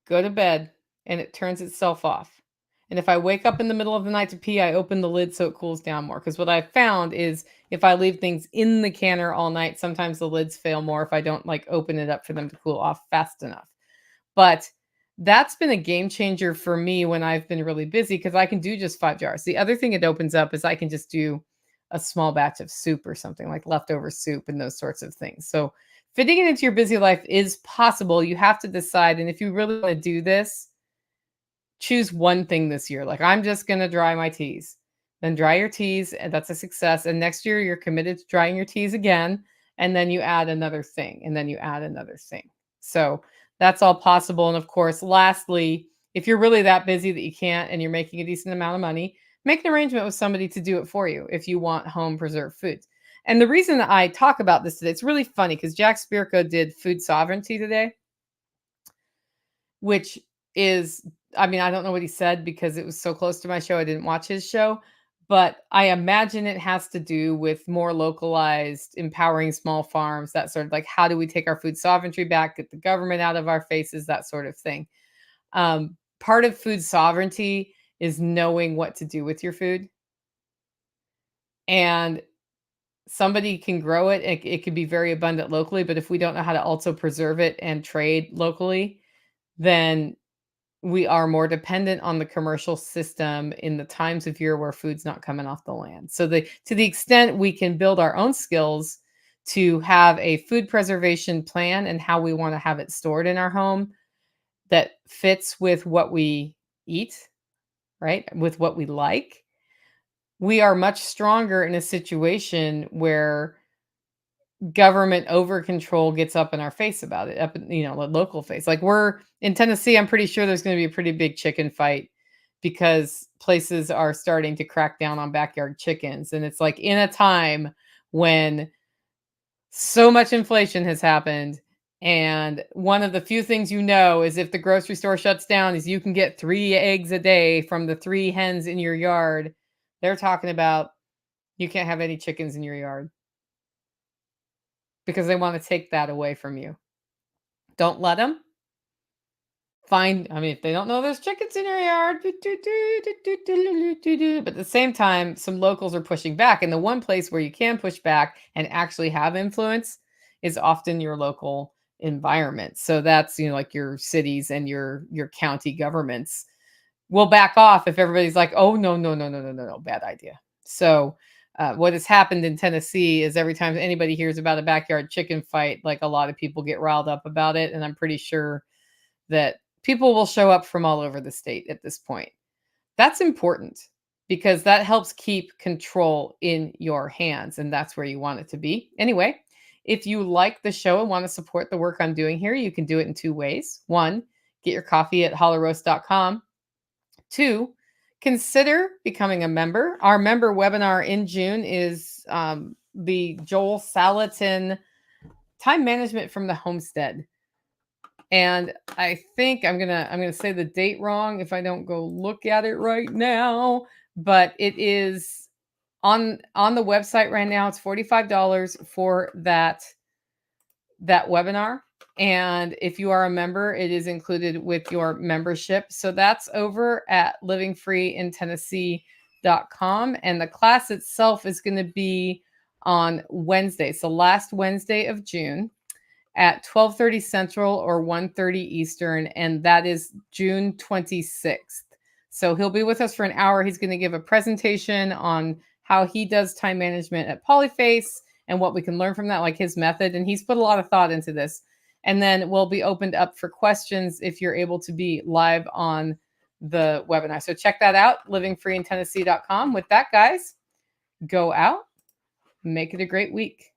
go to bed, and it turns itself off. And if I wake up in the middle of the night to pee, I open the lid so it cools down more. Because what I've found is if I leave things in the canner all night, sometimes the lids fail more if I don't like open it up for them to cool off fast enough. But that's been a game changer for me when I've been really busy because I can do just 5 jars. The other thing it opens up is I can just do a small batch of soup or something like leftover soup and those sorts of things. So fitting it into your busy life is possible. You have to decide. And if you really want to do this, choose one thing this year. Like, I'm just going to dry my teas. Then dry your teas, and that's a success. And next year, you're committed to drying your teas again. And then you add another thing, and then you add another thing. So that's all possible. And of course, lastly, if you're really that busy that you can't and you're making a decent amount of money, make an arrangement with somebody to do it for you if you want home preserved foods. And the reason that I talk about this today, it's really funny because Jack Spirko did food sovereignty today, which is, I mean, I don't know what he said because it was so close to my show. I didn't watch his show, but I imagine it has to do with more localized, empowering small farms, that sort of like, how do we take our food sovereignty back, get the government out of our faces, that sort of thing. Part of food sovereignty is knowing what to do with your food. And somebody can grow it. It could be very abundant locally, but if we don't know how to also preserve it and trade locally, then we are more dependent on the commercial system in the times of year where food's not coming off the land. So to the extent we can build our own skills to have a food preservation plan and how we want to have it stored in our home that fits with what we eat, right? With what we like, we are much stronger in a situation where government over control gets up in our face about it, up in, the local face. Like, we're in Tennessee, I'm pretty sure there's going to be a pretty big chicken fight because places are starting to crack down on backyard chickens. And it's like in a time when so much inflation has happened. And one of the few things is if the grocery store shuts down is you can get 3 eggs a day from the 3 hens in your yard. They're talking about you can't have any chickens in your yard because they want to take that away from you. Don't let them. find, I mean, if they don't know there's chickens in your yard, but at the same time, some locals are pushing back. And the one place where you can push back and actually have influence is often your local environment. So that's, like your cities and your county governments will back off if everybody's like, oh, no, no, no, no, no, no, no, bad idea. So what has happened in Tennessee is every time anybody hears about a backyard chicken fight, like a lot of people get riled up about it. And I'm pretty sure that people will show up from all over the state at this point. That's important because that helps keep control in your hands, and that's where you want it to be. Anyway, if you like the show and want to support the work I'm doing here, you can do it in two ways. One, get your coffee at hollowroast.com. Two, consider becoming a member. Our member webinar in June is the Joel Salatin Time Management from the Homestead. And I think I'm gonna say the date wrong if I don't go look at it right now. But it is on the website right now. It's $45 for that webinar. And if you are a member, it is included with your membership. So that's over at livingfreeintennessee.com. And the class itself is going to be on Wednesday. So last Wednesday of June at 12:30 Central or 1:30 Eastern, and that is June 26th. So he'll be with us for an hour. He's going to give a presentation on how he does time management at Polyface and what we can learn from that, like his method. And he's put a lot of thought into this. And then we'll be opened up for questions if you're able to be live on the webinar. So check that out, livingfreeintennessee.com. With that, guys, go out, make it a great week.